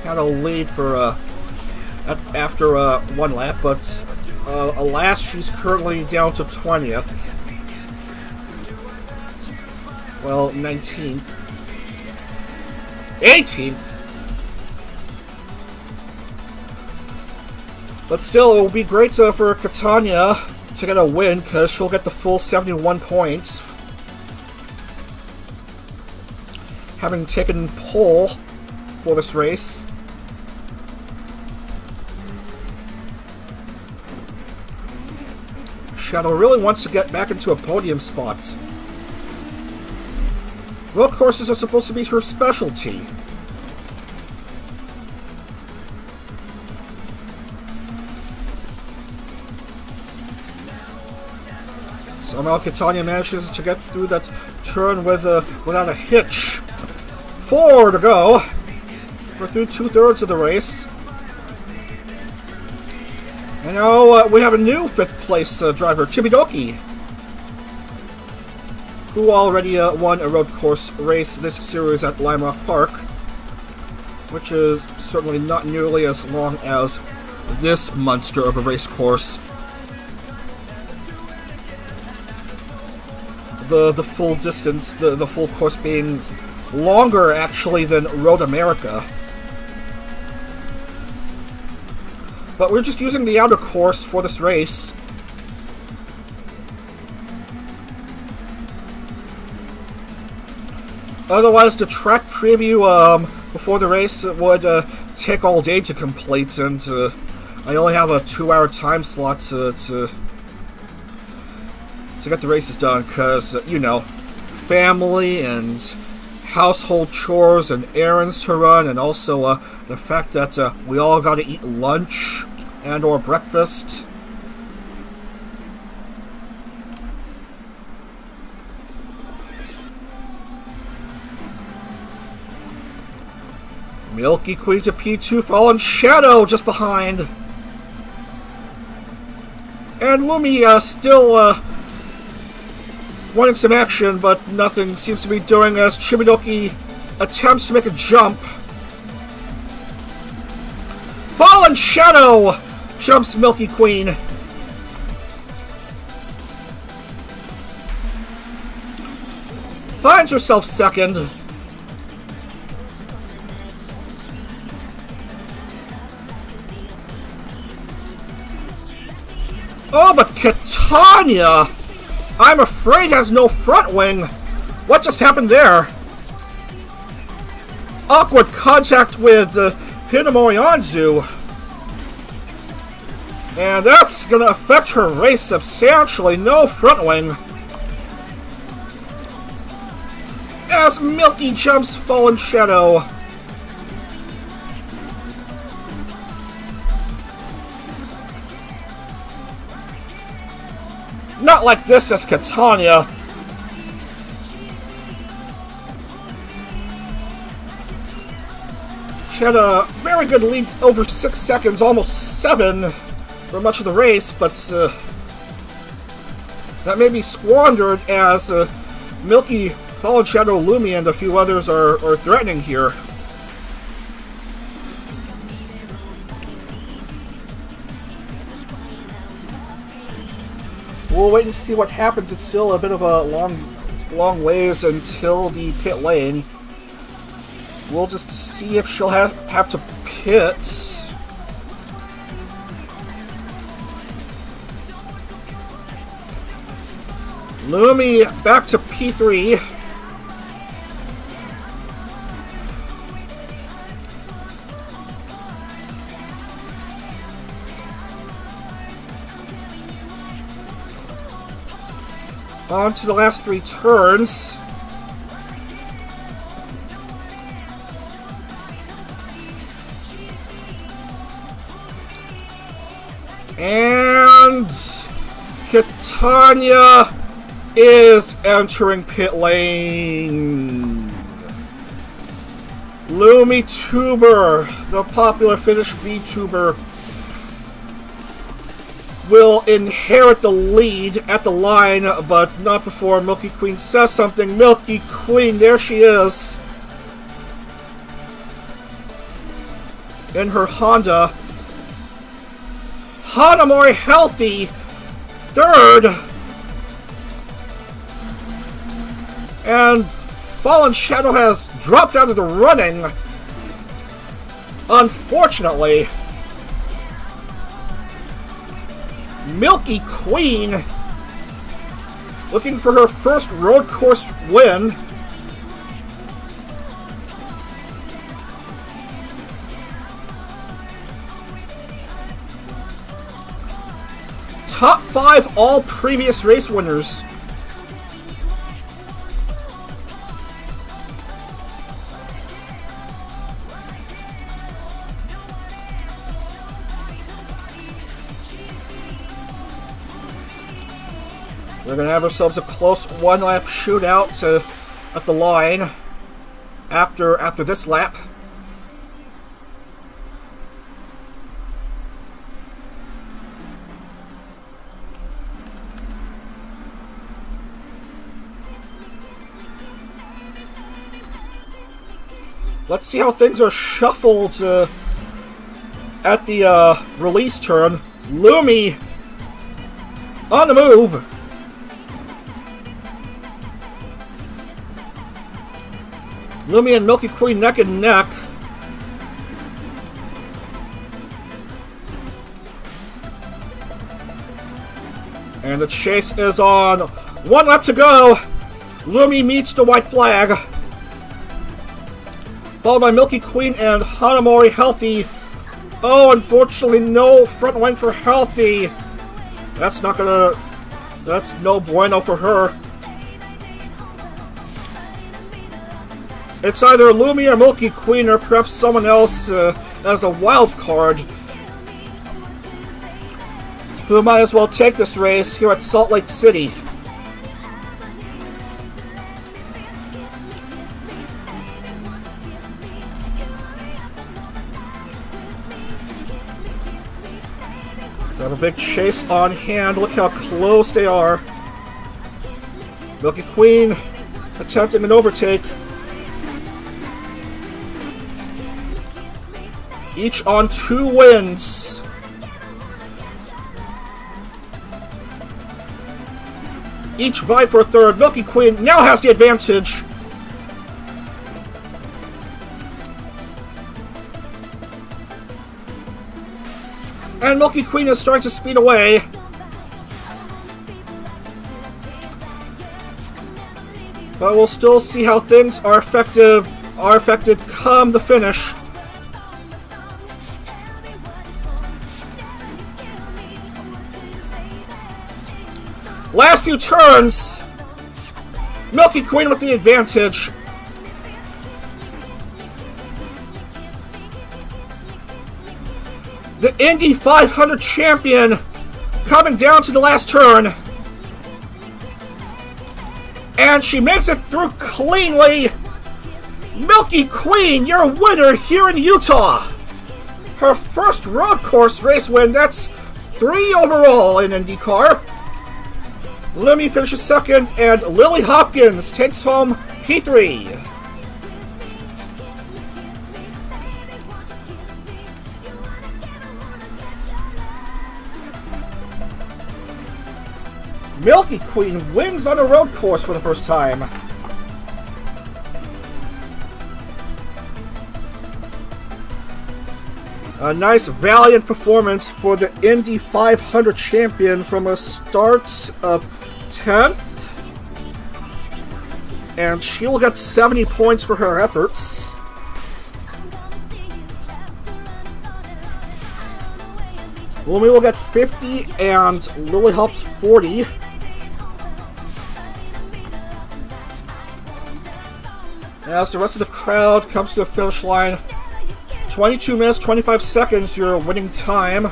had a lead for after one lap, but alas, she's currently down to 20th. Well, 19th. 18th! But still, it will be great for Catania to get a win, because she'll get the full 71 points. Having taken pole for this race. Shadow really wants to get back into a podium spot. Road courses are supposed to be her specialty. Somehow Catania manages to get through that turn without a hitch. 4 to go. We're through 2/3 of the race. And now we have a new 5th place driver, Chibidoki, who already won a road course race this series at Lime Rock Park, which is certainly not nearly as long as this monster of a race course. The full distance, the full course being longer actually than Road America. But we're just using the outer course for this race. Otherwise, the track preview before the race would take all day to complete, and I only have a 2-hour time slot to get the races done, because, you know, family and household chores and errands to run, and also the fact that we all got to eat lunch and or breakfast. Milky Queen to P2, Fallen Shadow just behind. And Lumi still wanting some action, but nothing seems to be doing as Chibidoki attempts to make a jump. Fallen Shadow jumps Milky Queen. Finds herself second. Oh, but Catania, I'm afraid, has no front wing. What just happened there? Awkward contact with Hinamori Anzu. And that's going to affect her race substantially. No front wing. As Milky jumps Fallen Shadow. Not like this as Catania. She had a very good lead over 6 seconds, almost 7 for much of the race, but that may be squandered as Milky, Fallen Shadow, Lumi, and a few others are threatening here. We'll wait and see what happens. It's still a bit of a long ways until the pit lane. We'll just see if she'll have to pit. Lumi back to P3. On to the last 3 turns. And Catania is entering pit lane. Lumi Tuber, the popular Finnish vTuber, will inherit the lead at the line, but not before Milky Queen says something. Milky Queen, there she is. In her Honda. Hanamori healthy. Third. And Fallen Shadow has dropped out of the running. Unfortunately. Milky Queen looking for her first road course win. Top 5 all previous race winners. We're going to have ourselves a close 1-lap shootout at the line after this lap. Let's see how things are shuffled at the release turn. Lumi on the move. Lumi and Milky Queen neck and neck. And the chase is on. 1 lap to go. Lumi meets the white flag. Followed by Milky Queen and Hanamori Healthy. Oh, unfortunately, no front line for Healthy. That's no bueno for her. It's either Lumi or Milky Queen, or perhaps someone else as a wild card who might as well take this race here at Salt Lake City. They have a big chase on hand. Look how close they are. Milky Queen attempting an overtake. Each on 2 wins. Each vying for a third. Milky Queen now has the advantage. And Milky Queen is starting to speed away. But we'll still see how things are affected come the finish. Last few turns. Milky Queen with the advantage. The Indy 500 champion coming down to the last turn. And she makes it through cleanly. Milky Queen, your winner here in Utah. Her first road course race win. That's 3 overall in IndyCar. Lumi finishes second, and Lily Hopkins takes home P3. Milky Queen wins on a road course for the first time. A nice, valiant performance for the Indy 500 champion from a start of 10th. And she will get 70 points for her efforts. Lumi will get 50 and Lily Hops 40. As the rest of the crowd comes to the finish line, 22 minutes, 25 seconds, your winning time.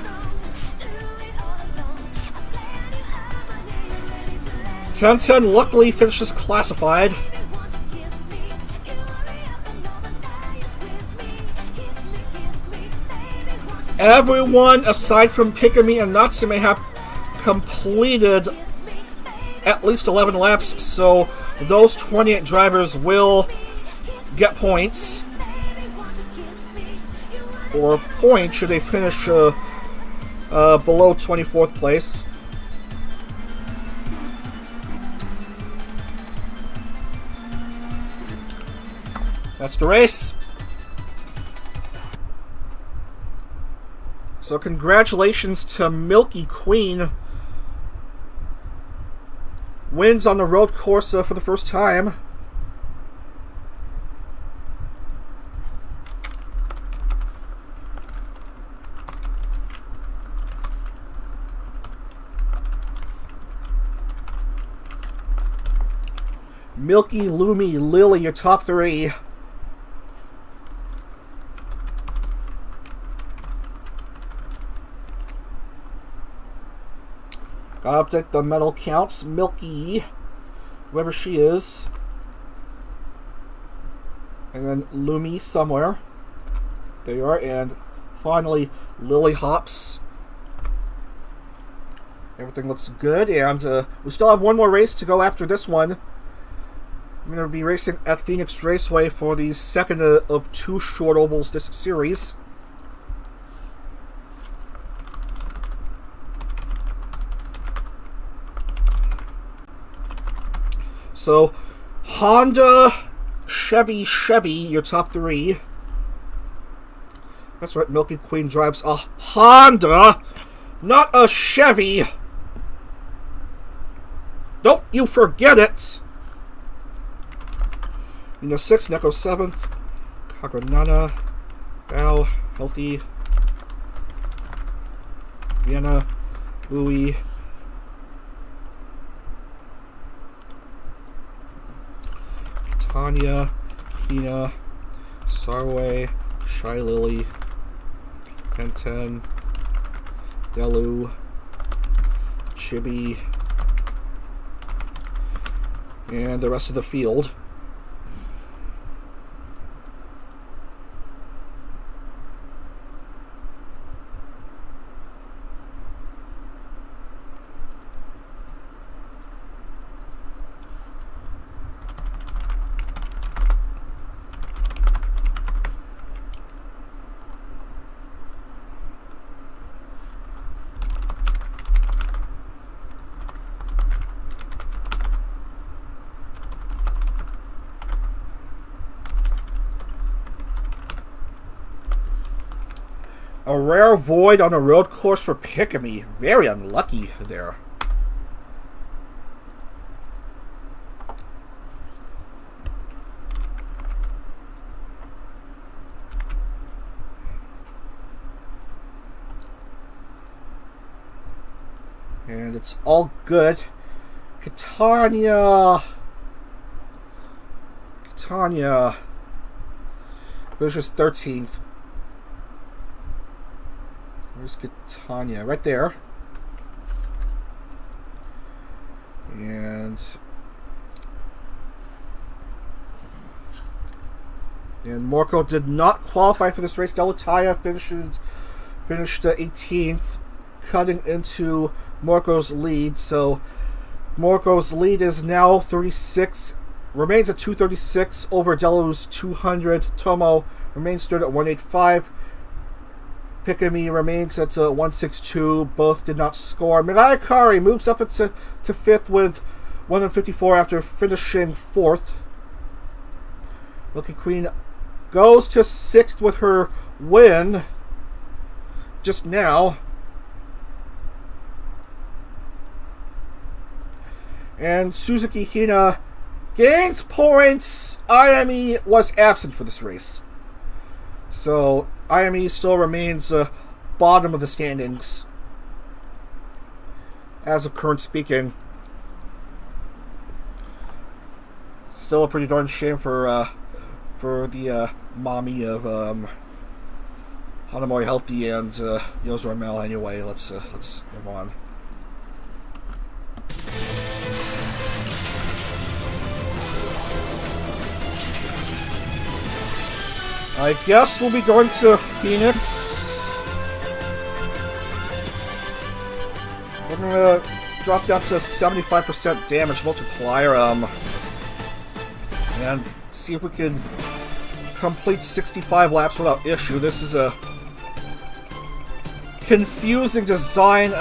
.10.10 luckily finishes classified. Everyone aside from Pikami and Natsume have completed at least 11 laps, so those 28 drivers will get points. Or points should they finish below 24th place. That's the race. So congratulations to Milky Queen. Wins on the road course for the first time. Milky, Lumi, Lily, your top 3. Gotta update the medal counts. Milky, whoever she is. And then Lumi somewhere. There you are. And finally, Lily Hops. Everything looks good. And we still have one more race to go after this one. I'm going to be racing at Phoenix Raceway for the second of 2 short ovals this series. So, Honda, Chevy, your top 3. That's right, Milky Queen drives a Honda, not a Chevy. Don't you forget it. Nino 6th, Neko 7th, Hagonana, Bao, Healthy, Vienna, Louis, Tanya, Hina, Sarway, Shy Lily, Penten, Delu, Chibi, and the rest of the field. A rare void on a road course for Pickamy. Very unlucky there. And it's all good. Catania finishes 13th. Where's Catania? Right there. And Moriko did not qualify for this race. Delataya finished 18th, cutting into Moriko's lead. So Moriko's lead is now 36, remains at 236 over Delu's 200. Tomo remains third at 185. Pickamy remains at 162. Both did not score. Mirayakari moves up to 5th with 154 after finishing 4th. Lucky Queen goes to 6th with her win just now. And Suzuki Hina gains points. IME was absent for this race. So IME still remains bottom of the standings as of current speaking. Still a pretty darn shame for the mommy of Hanamori Healthy and Yozo Mel. Anyway, let's move on. I guess we'll be going to Phoenix. We're gonna drop down to 75% damage multiplier, and see if we can complete 65 laps without issue. This is a confusing design,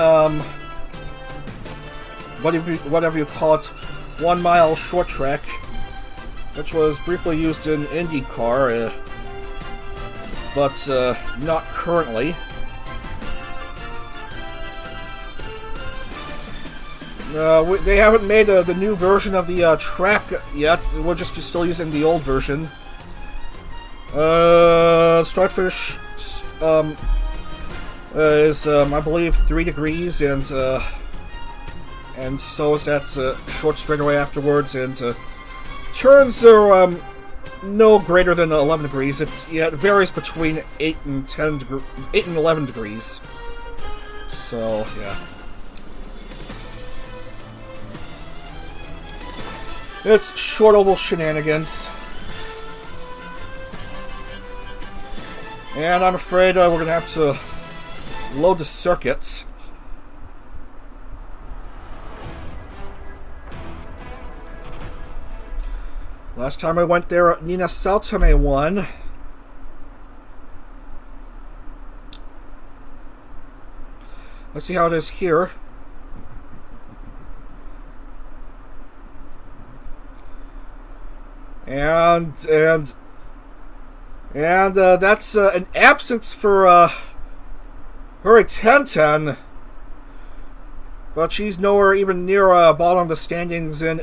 whatever you call it, 1 mile short track, which was briefly used in IndieCar, but not currently. They haven't made the new version of the track yet. We're just still using the old version. Start finish is I believe 3 degrees, and so is that short straightaway afterwards, and turns are no greater than 11 degrees. It varies between 8 and 11 degrees. So yeah, it's short oval shenanigans, and I'm afraid we're gonna have to load the circuits. Last time I went there, Nina Saltame won. Let's see how it is here. And that's an absence for Hurry 1010. But she's nowhere even near bottom of the standings in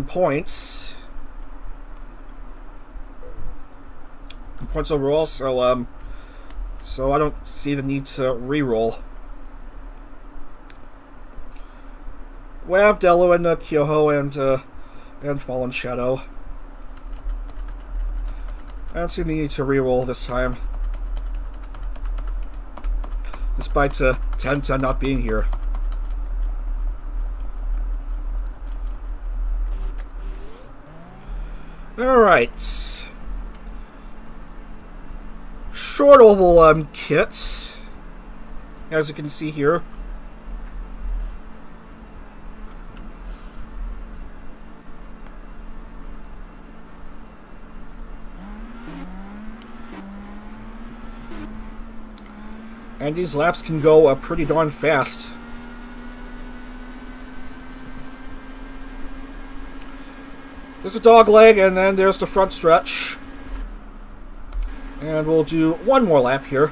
points. points overall, so I don't see the need to re-roll. We have Delu and Kyoho and Fallen Shadow. I don't see the need to re-roll this time, despite 10-10 not being here. Alright. Short oval kits, as you can see here. And these laps can go pretty darn fast. There's a dog leg, and then there's the front stretch. And we'll do one more lap here.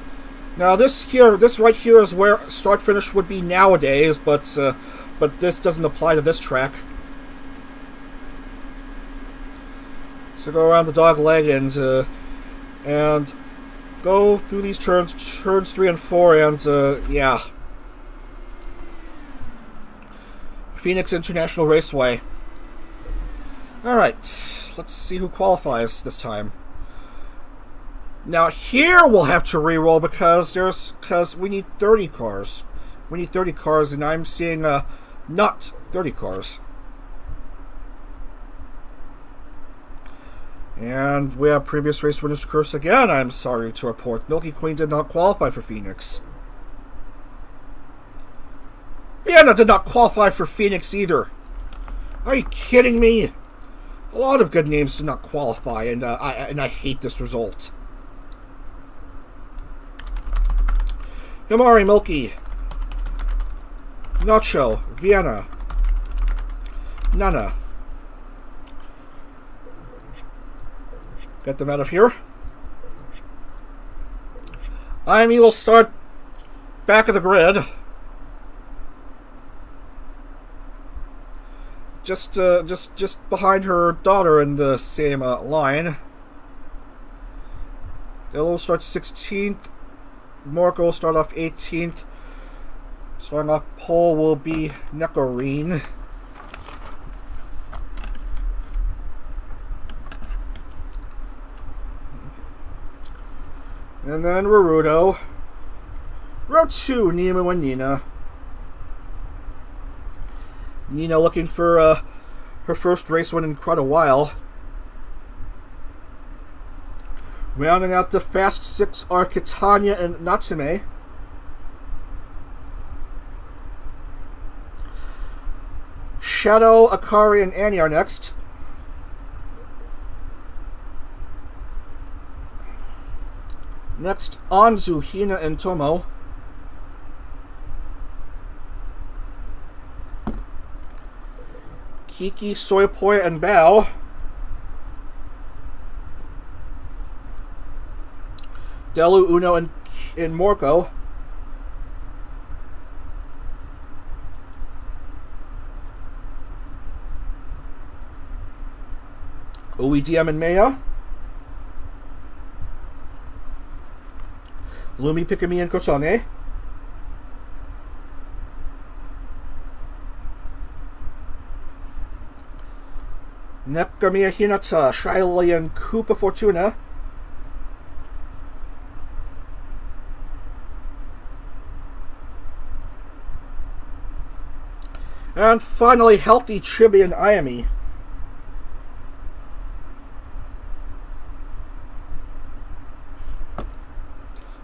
Now this right here is where start-finish would be nowadays, but this doesn't apply to this track. So go around the dog leg and go through these turns 3 and 4, and yeah. Phoenix International Raceway. Alright, let's see who qualifies this time. Now here we'll have to re-roll because we need 30 cars. We need 30 cars, and I'm seeing not 30 cars. And we have previous race winners curse again, I'm sorry to report. Milky Queen did not qualify for Phoenix. Vienna did not qualify for Phoenix either. Are you kidding me? A lot of good names did not qualify, and I hate this result. Himari, Milky, Nacho, Vienna, Nana. Get them out of here. Amy will start back of the grid. Just behind her daughter in the same line. Delu will start 16th. Moriko will start off 18th. Starting off pole will be Nekorine. And then Rarudo. Row 2, Nemo and Nina. Nina looking for her first race win in quite a while. Rounding out the Fast 6 are Kitanya and Natsume. Shadow, Akari, and Annie are next. Next, Anzu, Hina, and Tomo. Kiki, Soypoi, and Bao. Delu, Uno, and Moriko. OEDM and Maya. Lumi, Pikami, and Kotone. Nekamiya, Hinata, Shiley, and Koopa Fortuna. And finally, Healthy, Chibi, and Ayami.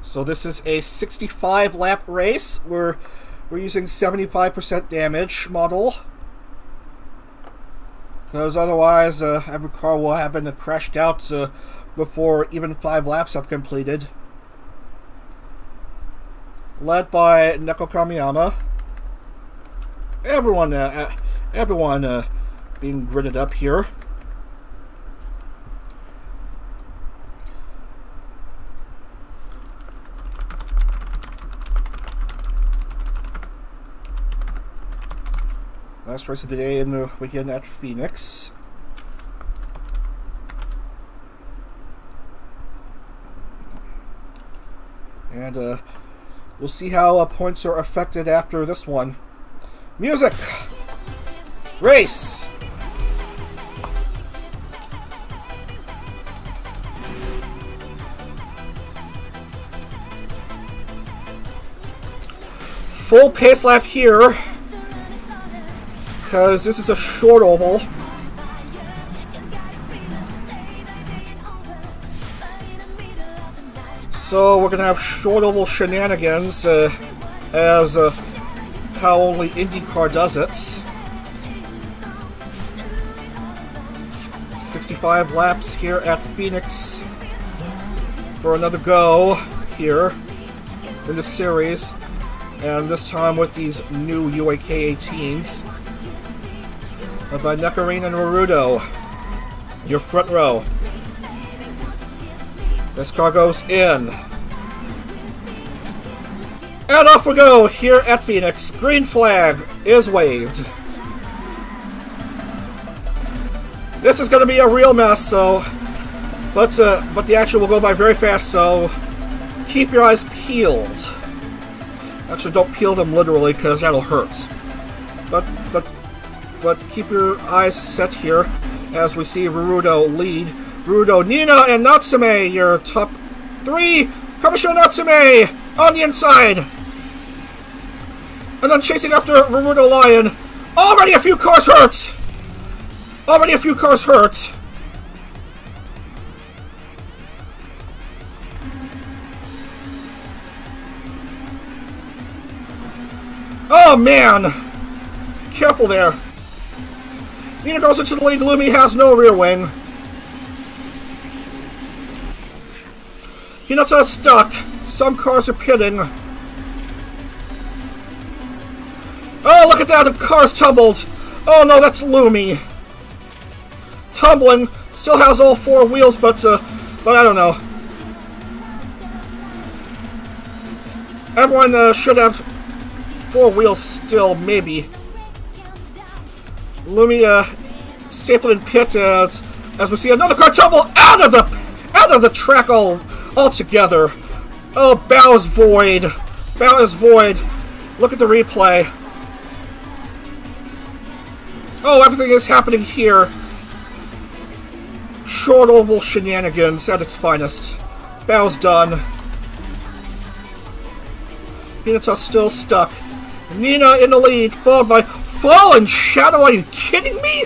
So this is a 65 lap race. We're using 75% damage model, because otherwise every car will have been crashed out before even 5 laps have completed. Led by Neko Kamiyama. Everyone being gridded up here. Last race of the day in the weekend at Phoenix. And we'll see how points are affected after this one. Music! Race! Full pace lap here, because this is a short oval. So we're going to have short oval shenanigans, as how only IndyCar does it. 65 laps here at Phoenix for another go here in the series. And this time with these new UAK 18s by Neckarine and Marudo. Your front row. This car goes in. And off we go here at Phoenix. Green flag is waved. This is going to be a real mess, so but the action will go by very fast, so keep your eyes peeled. Actually, don't peel them literally, because that'll hurt. But keep your eyes set here as we see Rurudo lead. Rurudo, Nina, and Natsume, your top three. Kamisho Natsume on the inside. And then chasing after Rurudo Lion. Already a few cars hurt. Already a few cars hurt. Oh, man! Careful there. Nina goes into the lead. Lumi has no rear wing. Hinata's stuck. Some cars are pitting. Oh, look at that! The car's tumbled. Oh, no, that's Lumi. Tumbling. Still has all four wheels, but I don't know. Everyone should have four wheels still, maybe. Lumi stapled in pit as we see another car tumble out of the track altogether. Oh, bow is void. Bow is void. Look at the replay. Oh, everything is happening here. Short oval shenanigans at its finest. Bow's done. Hinata's still stuck. Nina in the lead, followed by Fallen Shadow. Are you kidding me?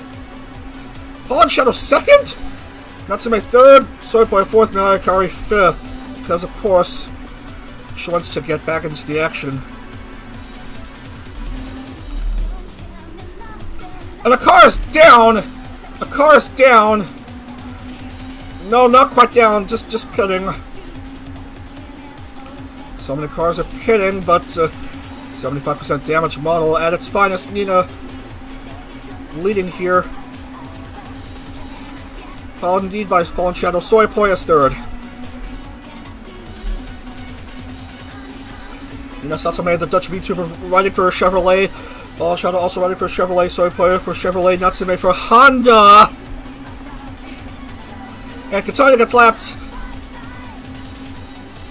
Fallen Shadow second? Natsume third. Soyboy fourth. Mayakari fifth. Because, of course, she wants to get back into the action. And the car is down. The car is down. No, not quite down. Just pitting. So many cars are pitting, but 75% damage model at its finest. Nina leading here. Followed indeed by Fallen Shadow. Soyboy is third. Nina Satsume, the Dutch VTuber, riding for Chevrolet. Fallen Shadow also riding for Chevrolet. Soyboy for Chevrolet. Natsume for Honda. And Katana gets lapped.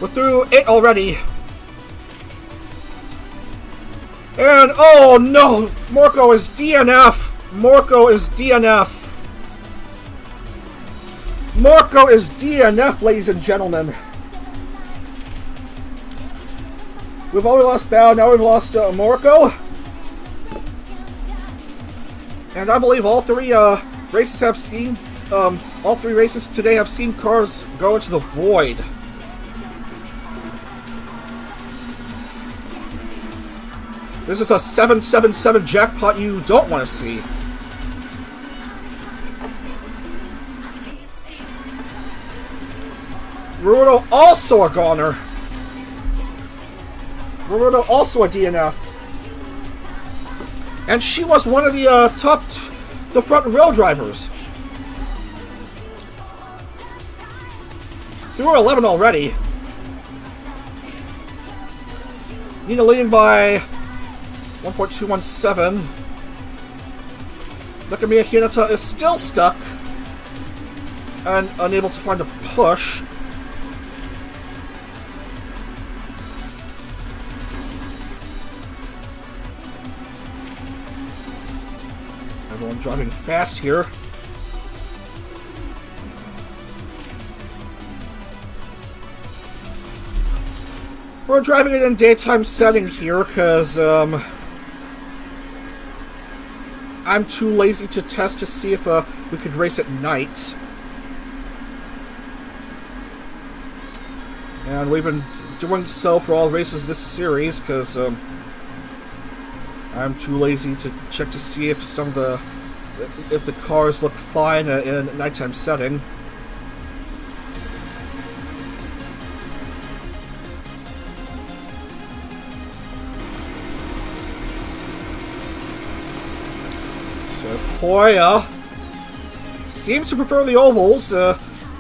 We're through 8 already. And, oh no! Moriko is DNF! Moriko is DNF! Moriko is DNF, ladies and gentlemen. We've already lost Bao, now we've lost Moriko. And I believe all three races have seen, all three races today have seen cars go into the void. This is a 777 jackpot you don't want to see. Rurudo also a goner. Rurudo also a DNF. And she was one of the the front row drivers. Through 11 already. Nina leading by 1.217. Look at me, Hinata is still stuck and unable to find a push. I'm driving fast here. We're driving it in daytime setting here because I'm too lazy to test to see if we could race at night. And we've been doing so for all races this series because I'm too lazy to check to see if if the cars look fine in a nighttime setting. So Poya seems to prefer the ovals,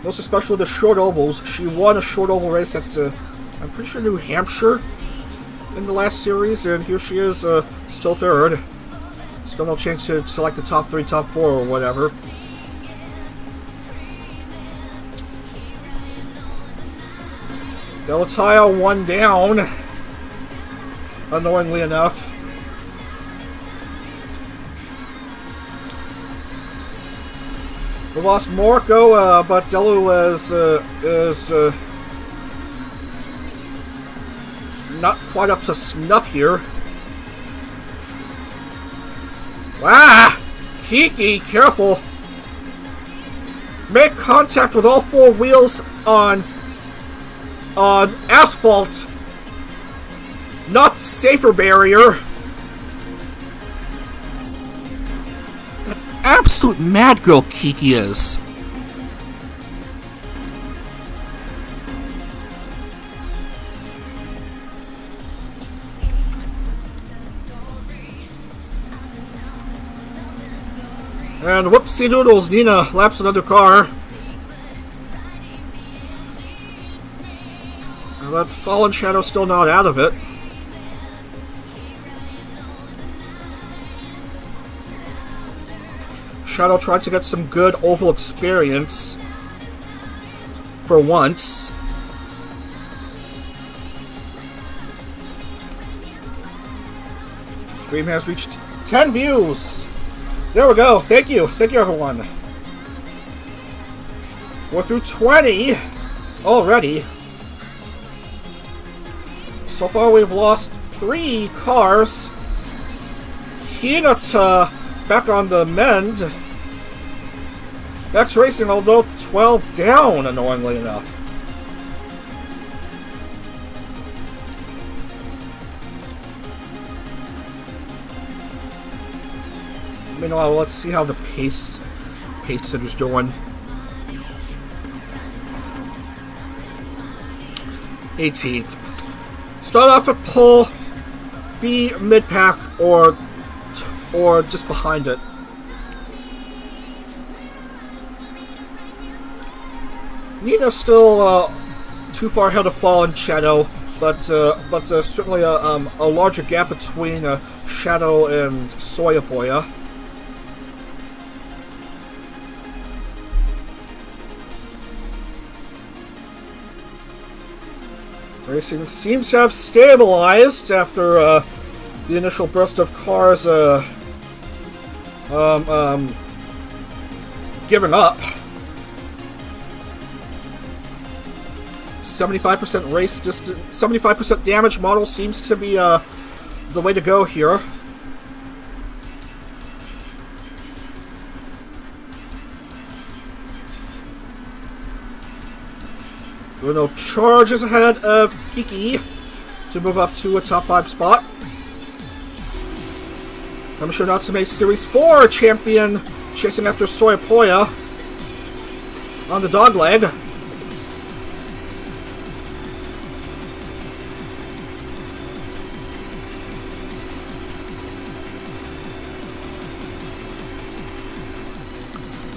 most especially the short ovals. She won a short oval race at, I'm pretty sure, New Hampshire in the last series, and here she is, still third. Still no chance to select the top 3, top 4, or whatever. Delatio one down, annoyingly enough. We lost Moriko, but Delu is not quite up to snuff here. Ah! Kiki, careful! Make contact with all 4 wheels on asphalt, not safer barrier. That absolute mad girl Kiki is. And whoopsie doodles, Nina laps another car. And that Fallen Shadow's still not out of it. Shadow tried to get some good oval experience for once. Stream has reached 10 views. There we go. Thank you. Thank you, everyone. We're through 20 already. So far, we've lost 3 cars. Hinata back on the mend. Back to racing, although 12 down, annoyingly enough. Meanwhile, let's see how the pace setter's doing. 18th. Start off at pole, be mid-pack, or just behind it. Nina's still too far ahead of Fallen Shadow, but certainly a larger gap between Shadow and Soyaboya. Racing seems to have stabilized after the initial burst of cars giving up. 75% race distance, 75% damage model seems to be the way to go here. Bruno charges ahead of Kiki to move up to a top 5 spot. I'm sure Natsume Series 4 champion chasing after Soyapoya on the dog leg.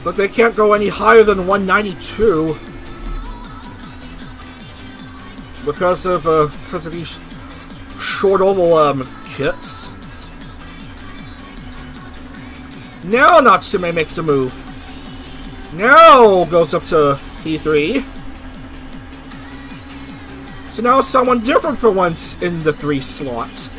But they can't go any higher than 192. Because of these short oval kits. Now Natsume makes the move. Now goes up to P3. So now someone different for once in the 3 slot.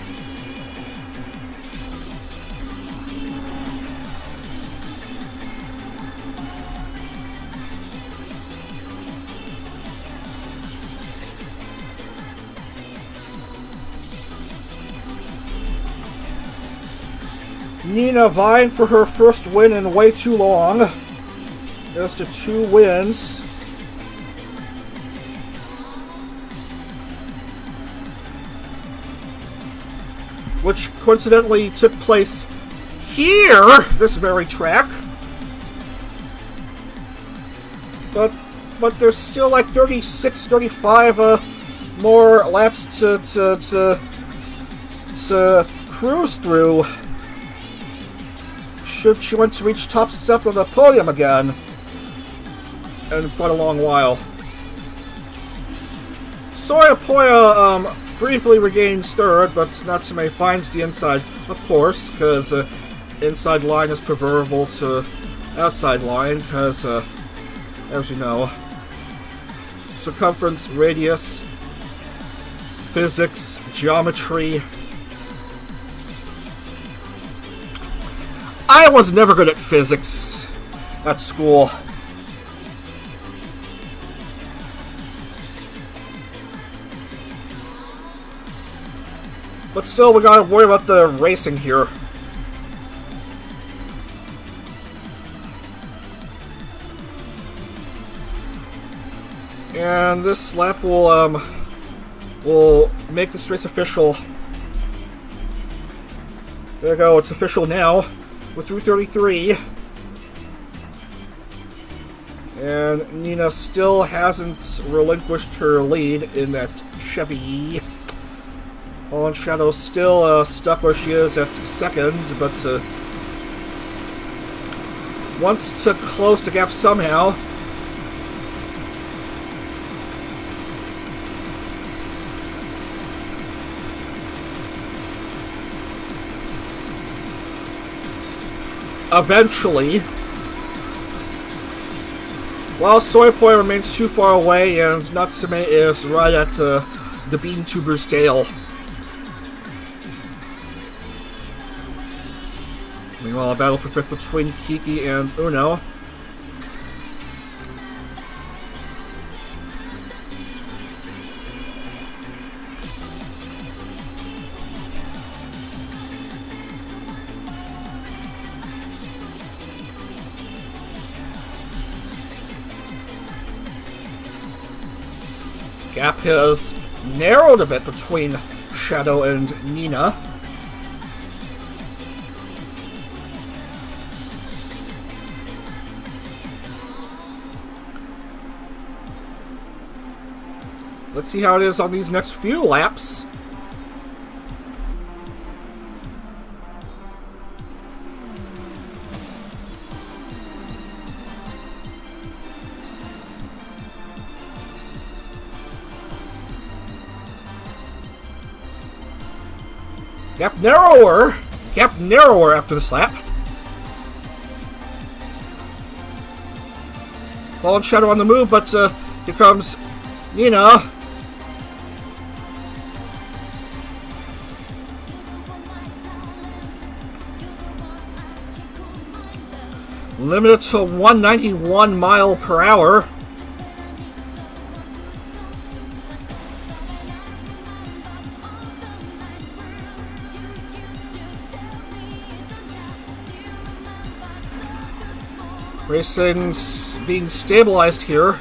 Nina vying for her first win in way too long. Just to 2 wins. Which coincidentally took place here, this very track. But there's still like 36, 35 more laps to cruise through. Should she want to reach top step of the podium again? In quite a long while. Soya briefly regains third, but Natsume finds the inside, of course, because inside line is preferable to outside line, because, as you know, circumference, radius, physics, geometry. I was never good at physics at school. But still, we gotta worry about the racing here. And this lap will make this race official. There you go, it's official now. We're through 33. And Nina still hasn't relinquished her lead in that Chevy. Fallen Shadow still stuck where she is at second, but wants to close the gap somehow. Eventually. While Soypoi remains too far away and Natsume is right at the vTubers' tail. Meanwhile, a battle for fifth between Kiki and Uno. Gap has narrowed a bit between Shadow and Nina. Let's see how it is on these next few laps. Gap narrower. Gap narrower after this lap. Fallen Shadow on the move, but here comes Nina. Limited to 191 mile per hour. Racing's being stabilized here.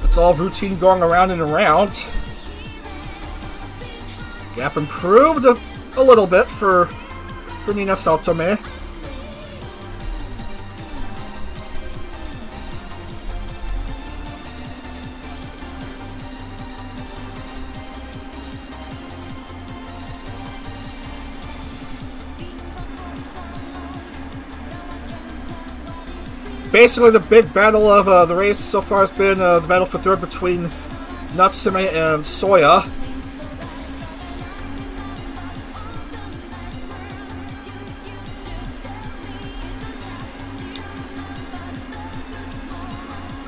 It's all routine going around and around. Gap improved a little bit for Nina Saltome. Basically, the big battle of the race so far has been the battle for third between Natsume and Soya.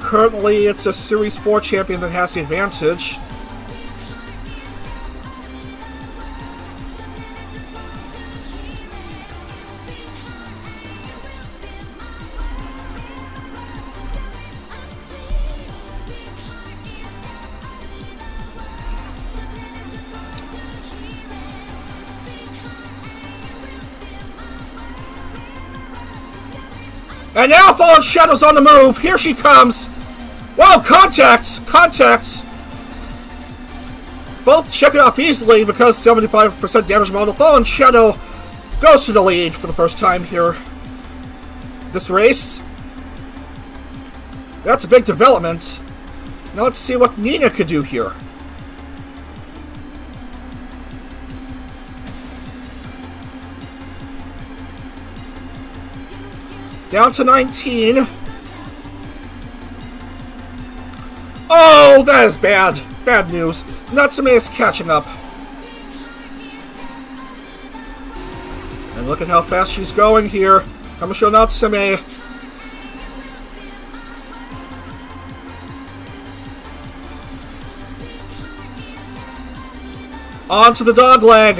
Currently, it's a Series 4 champion that has the advantage. And now Fallen Shadow's on the move. Here she comes. Whoa, contact! Contact! Both check it off easily because 75% damage model. Fallen Shadow goes to the lead for the first time here. This race. That's a big development. Now let's see what Nina could do here. Down to 19. Oh, that is bad. Bad news. Natsume is catching up. And look at how fast she's going here. Kamasho Natsume. Onto the dog leg.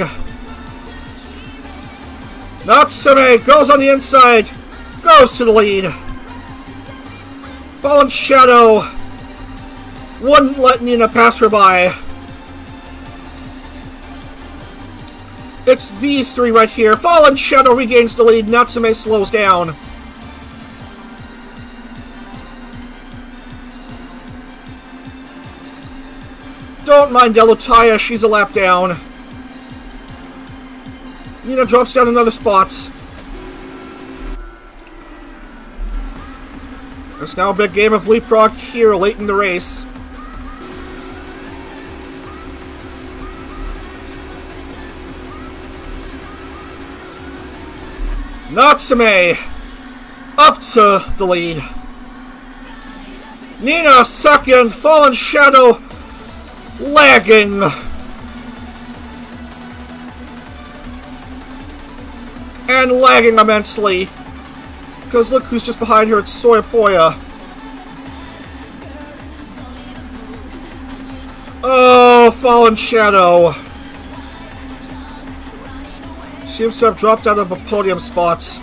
Natsume goes on the inside. Goes to the lead. Fallen Shadow wouldn't let Nina pass her by. It's these three right here. Fallen Shadow regains the lead. Natsume slows down. Don't mind Delutaya, she's a lap down. Nina drops down another spot. There's now a big game of leapfrog here late in the race. Natsume up to the lead. Nina second. Fallen Shadow lagging. And lagging immensely. Because look who's just behind her, it's Soyapoya. Oh, Fallen Shadow. Seems to have dropped out of a podium spot.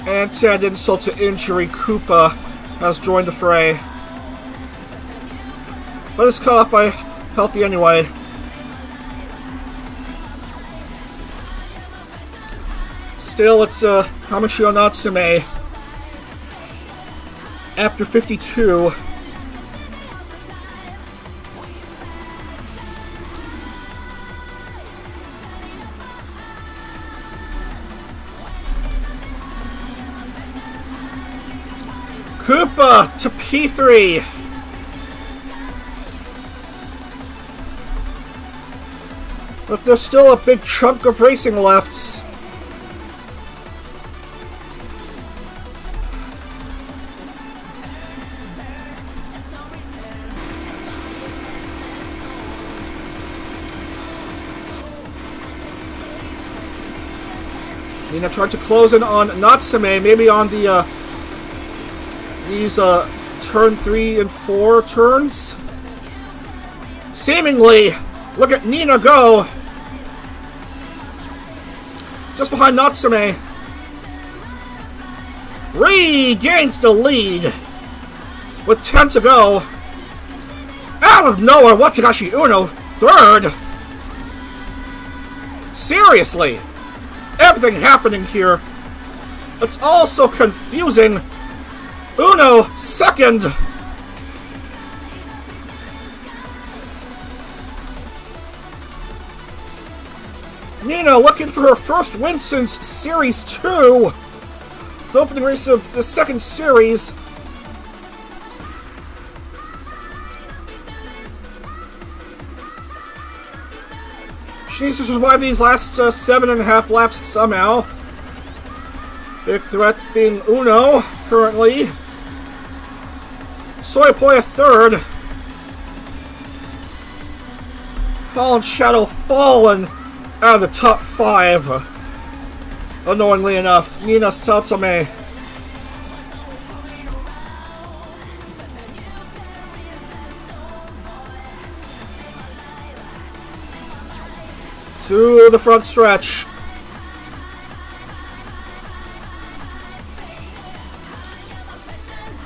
And to add insult to injury, Koopa has joined the fray. But it's caught off by Healthy anyway. Still, it's Kamasho Natsume. After 52. Koopa to P3. But there's still a big chunk of racing left. Nina tried to close in on Natsume, maybe on the these turn 3 and 4 turns. Seemingly, look at Nina go. Just behind Natsume. Regains the lead with 10 to go. Out of nowhere, Watagashi Uno third. Seriously. Everything happening here. It's all so confusing. Uno second. Nina looking for her first win since Series 2. The opening race of the second series. She needs to survive these last 7.5 laps somehow. Big threat being Uno, currently. Soyapoya third. Fallen Shadow fallen out of the top 5. Annoyingly enough, Nina Satome. To the front stretch.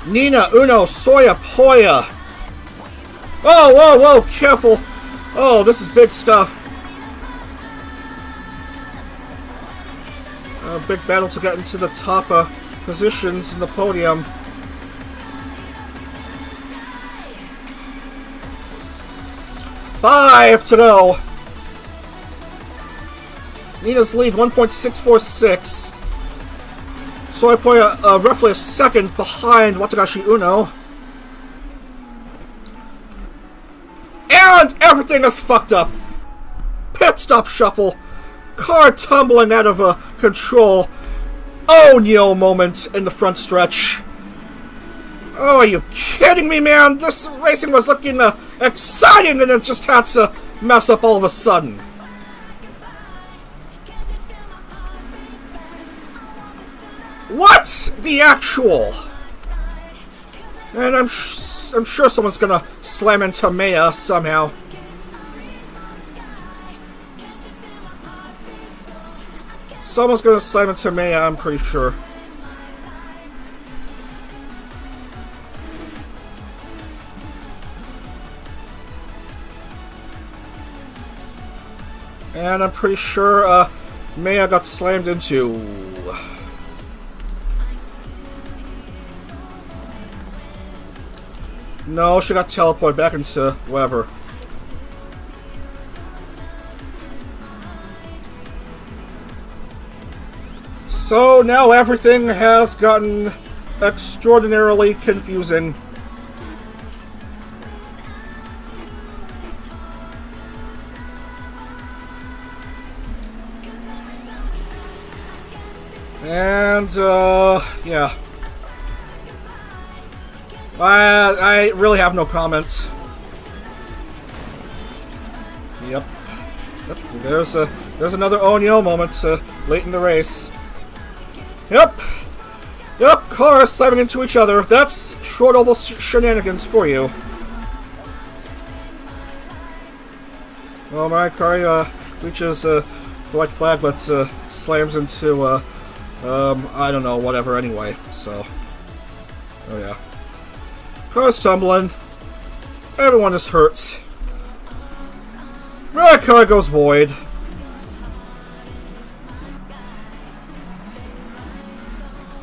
Nina, Uno, Soyapoya. Oh, whoa, whoa, careful. Oh, this is big stuff. A big battle to get into the top positions in the podium. Five to go. Nina's lead 1.646. So I play roughly a second behind Watagashi Uno. And everything is fucked up. Pit stop shuffle. Car tumbling out of control. Oh no moment in the front stretch. Oh, are you kidding me, man? This racing was looking exciting and it just had to mess up all of a sudden. What the actual? And I'm sure someone's gonna slam into Maya somehow. Someone's gonna slam into Maya, I'm pretty sure. And I'm pretty sure Maya got slammed into. No, she got teleported back into whatever. So now everything has gotten extraordinarily confusing. And, yeah. I really have no comments. Yep. There's another Onyo moment late in the race. Yep, cars slamming into each other. That's short oval shenanigans for you. Well, my car reaches the white flag, but slams into, I don't know, whatever anyway, so. Oh yeah. Car's tumbling. Everyone is hurt. My car goes void.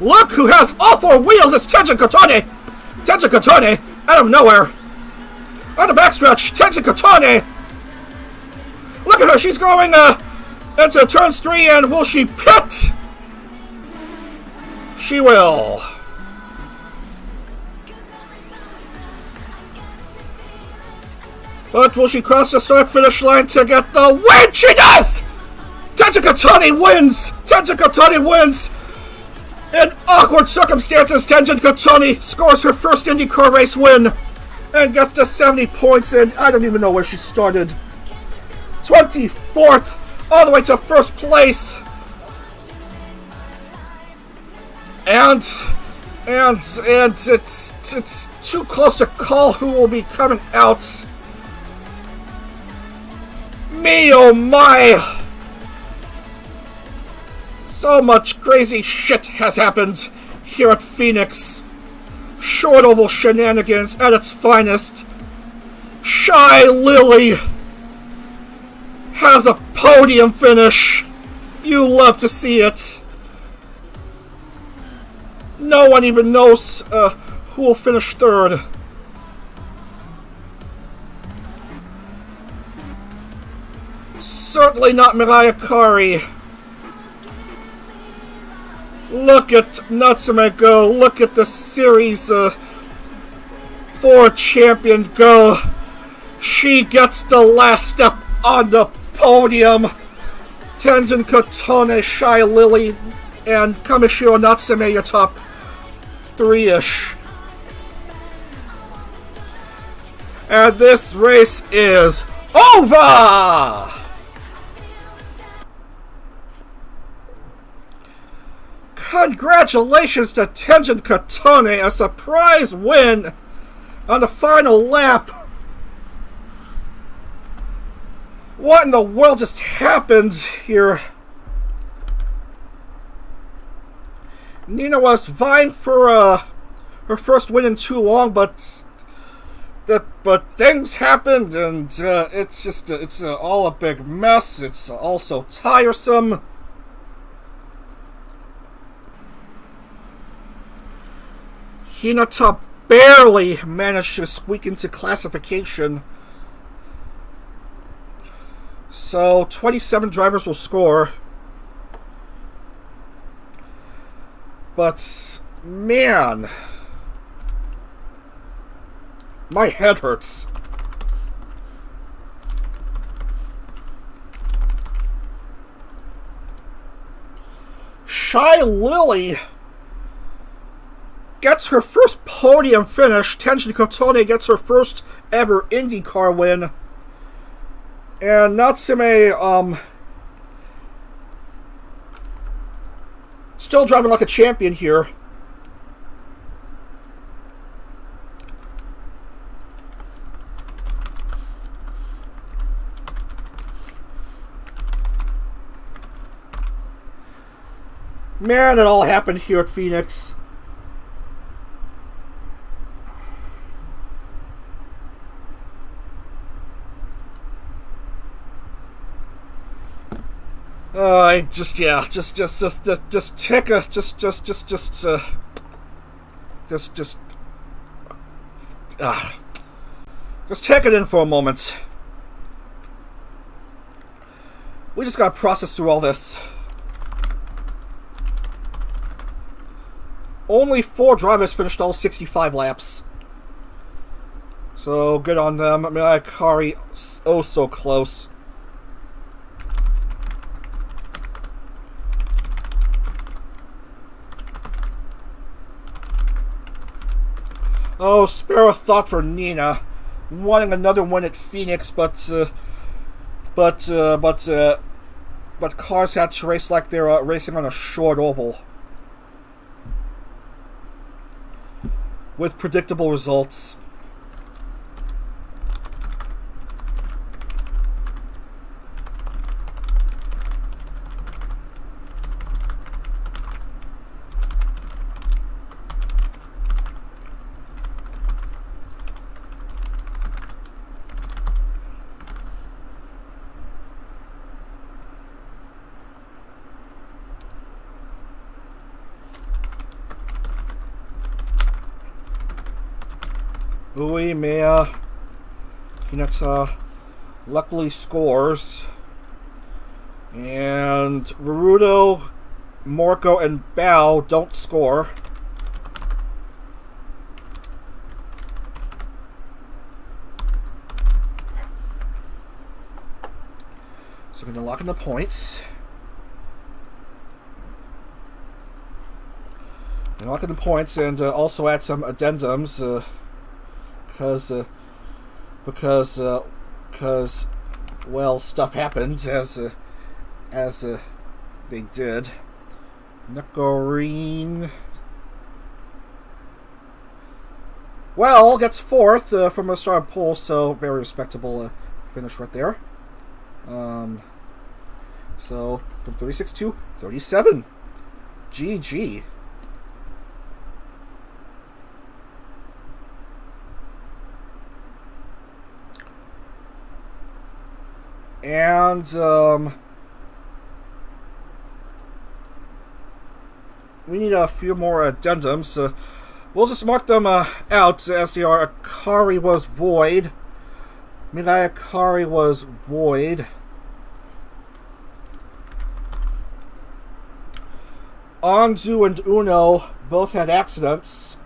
Look who has all four wheels! It's Tenjin Kotone! Tenjin Kotone, out of nowhere! On the backstretch, Tenjin Kotone! Look at her, she's going into turns 3, and will she pit? She will. But will she cross the start-finish line to get the win? She does! Tenjin Kotone wins! Tenjin Kotone wins! In awkward circumstances, Tenjin Kotone scores her first IndyCar race win and gets to 70 points, and I don't even know where she started. 24th, all the way to first place. And it's too close to call who will be coming out. Me, oh my! So much crazy shit has happened here at Phoenix. Short oval shenanigans at its finest. Shy Lily has a podium finish. You love to see it. No one even knows who will finish third. Certainly not Mariah Carey. Look at Natsume go. Look at the Series 4 champion go. She gets the last step on the podium. Tenjin Kotone, Shy Lily, and Kamishiro Natsume, your top 3-ish. And this race is over! Congratulations to Tenjin Kotone, a surprise win on the final lap. What in the world just happened here? Nina was vying for her first win in too long, but things happened, and it's all a big mess. It's also tiresome. Hinata barely managed to squeak into classification. So 27 drivers will score. But, man, my head hurts. Shy Lily gets her first podium finish. Tenjin Kotone gets her first ever IndyCar win. And Natsume, still driving like a champion here. Man, it all happened here at Phoenix. Just take it in for a moment. We just gotta process through all this. Only 4 drivers finished all 65 laps. So, good on them. Kari, oh so close. Oh, spare a thought for Nina. Wanting another win at Phoenix, but cars had to race like they're racing on a short oval. With predictable results. Ui, Mea, Hinata luckily scores. And Rurudo, Moriko, and Bao don't score. So we're going to lock in the points. And lock in the points and also add some addendums. Because well, stuff happened as they did. Nuckorine, well, gets 4th from a start pole, so very respectable finish right there. So from 36 to 37, GG. And we need a few more addendums. We'll just mark them out as they are. Akari was void. Mirai Akari was void. Anzu and Uno both had accidents.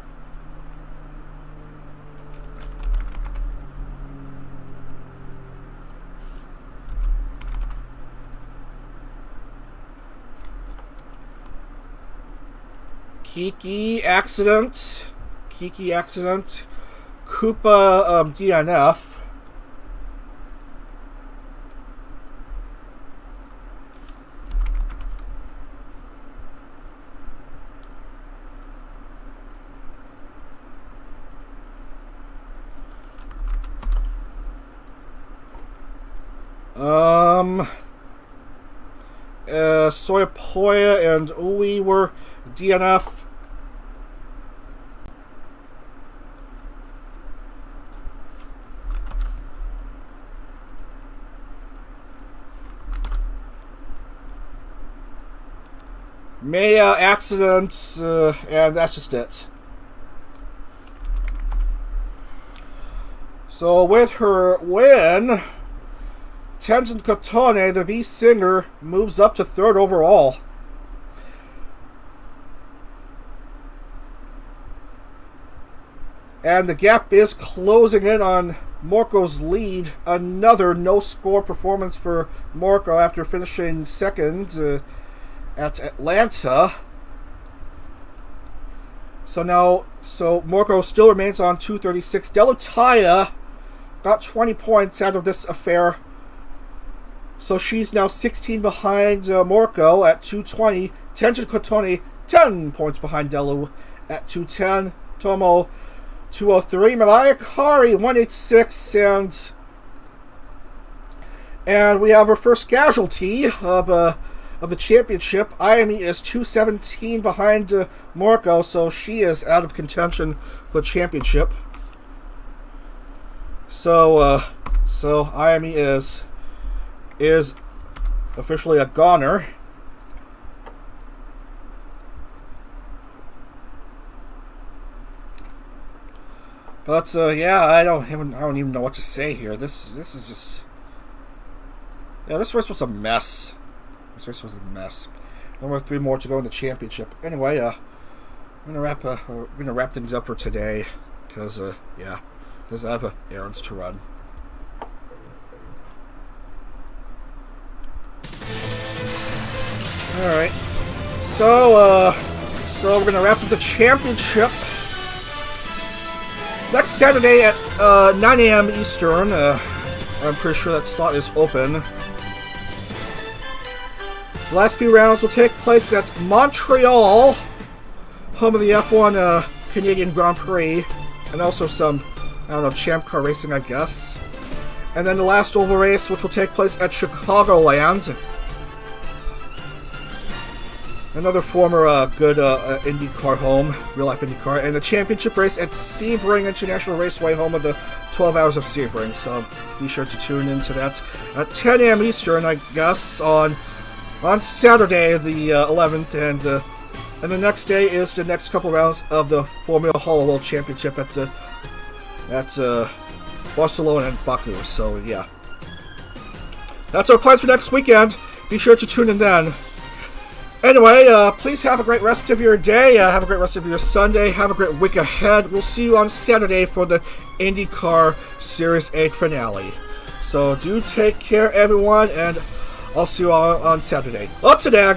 Kiki accident. Koopa DNF. Soyapoya and Ui were DNF. Maya accidents, and that's just it. So with her win, Tenzin Kotone, the V Singer, moves up to 3rd overall. And the gap is closing in on Moriko's lead. Another no-score performance for Moriko after finishing 2nd at Atlanta. So Moriko still remains on 236. Delu got 20 points out of this affair. So she's now 16 behind Moriko at 220. Tenzin Kotone 10 points behind Delu at 210. Tomo 203. Mariah Carey 186, and we have our first casualty of the championship. Ayami is 217 behind Moriko, so she is out of contention for the championship. So Ayami is officially a goner. But yeah, I don't even know what to say here. This is just, yeah, this race was a mess. This race was a mess. Only 3 more to go in the championship. Anyway, we're gonna wrap things up for today because I have errands to run. All right, so we're gonna wrap up the championship next Saturday at 9 a.m. Eastern. I'm pretty sure that slot is open. The last few rounds will take place at Montreal, home of the F1 Canadian Grand Prix, and also some, Champ Car racing, I guess. And then the last oval race, which will take place at Chicagoland. Another former good IndyCar home, real-life IndyCar, and the championship race at Sebring International Raceway, home of the 12 Hours of Sebring. So be sure to tune into that at 10 a.m. Eastern, I guess, on Saturday the 11th, and the next day is the next couple rounds of the Formula Hall World Championship at Barcelona and Baku. So yeah, that's our plans for next weekend. Be sure to tune in then. Anyway, please have a great rest of your day. Have a great rest of your Sunday. Have a great week ahead. We'll see you on Saturday for the IndyCar Series 8 finale. So do take care, everyone, and I'll see you all on Saturday. Up to dag!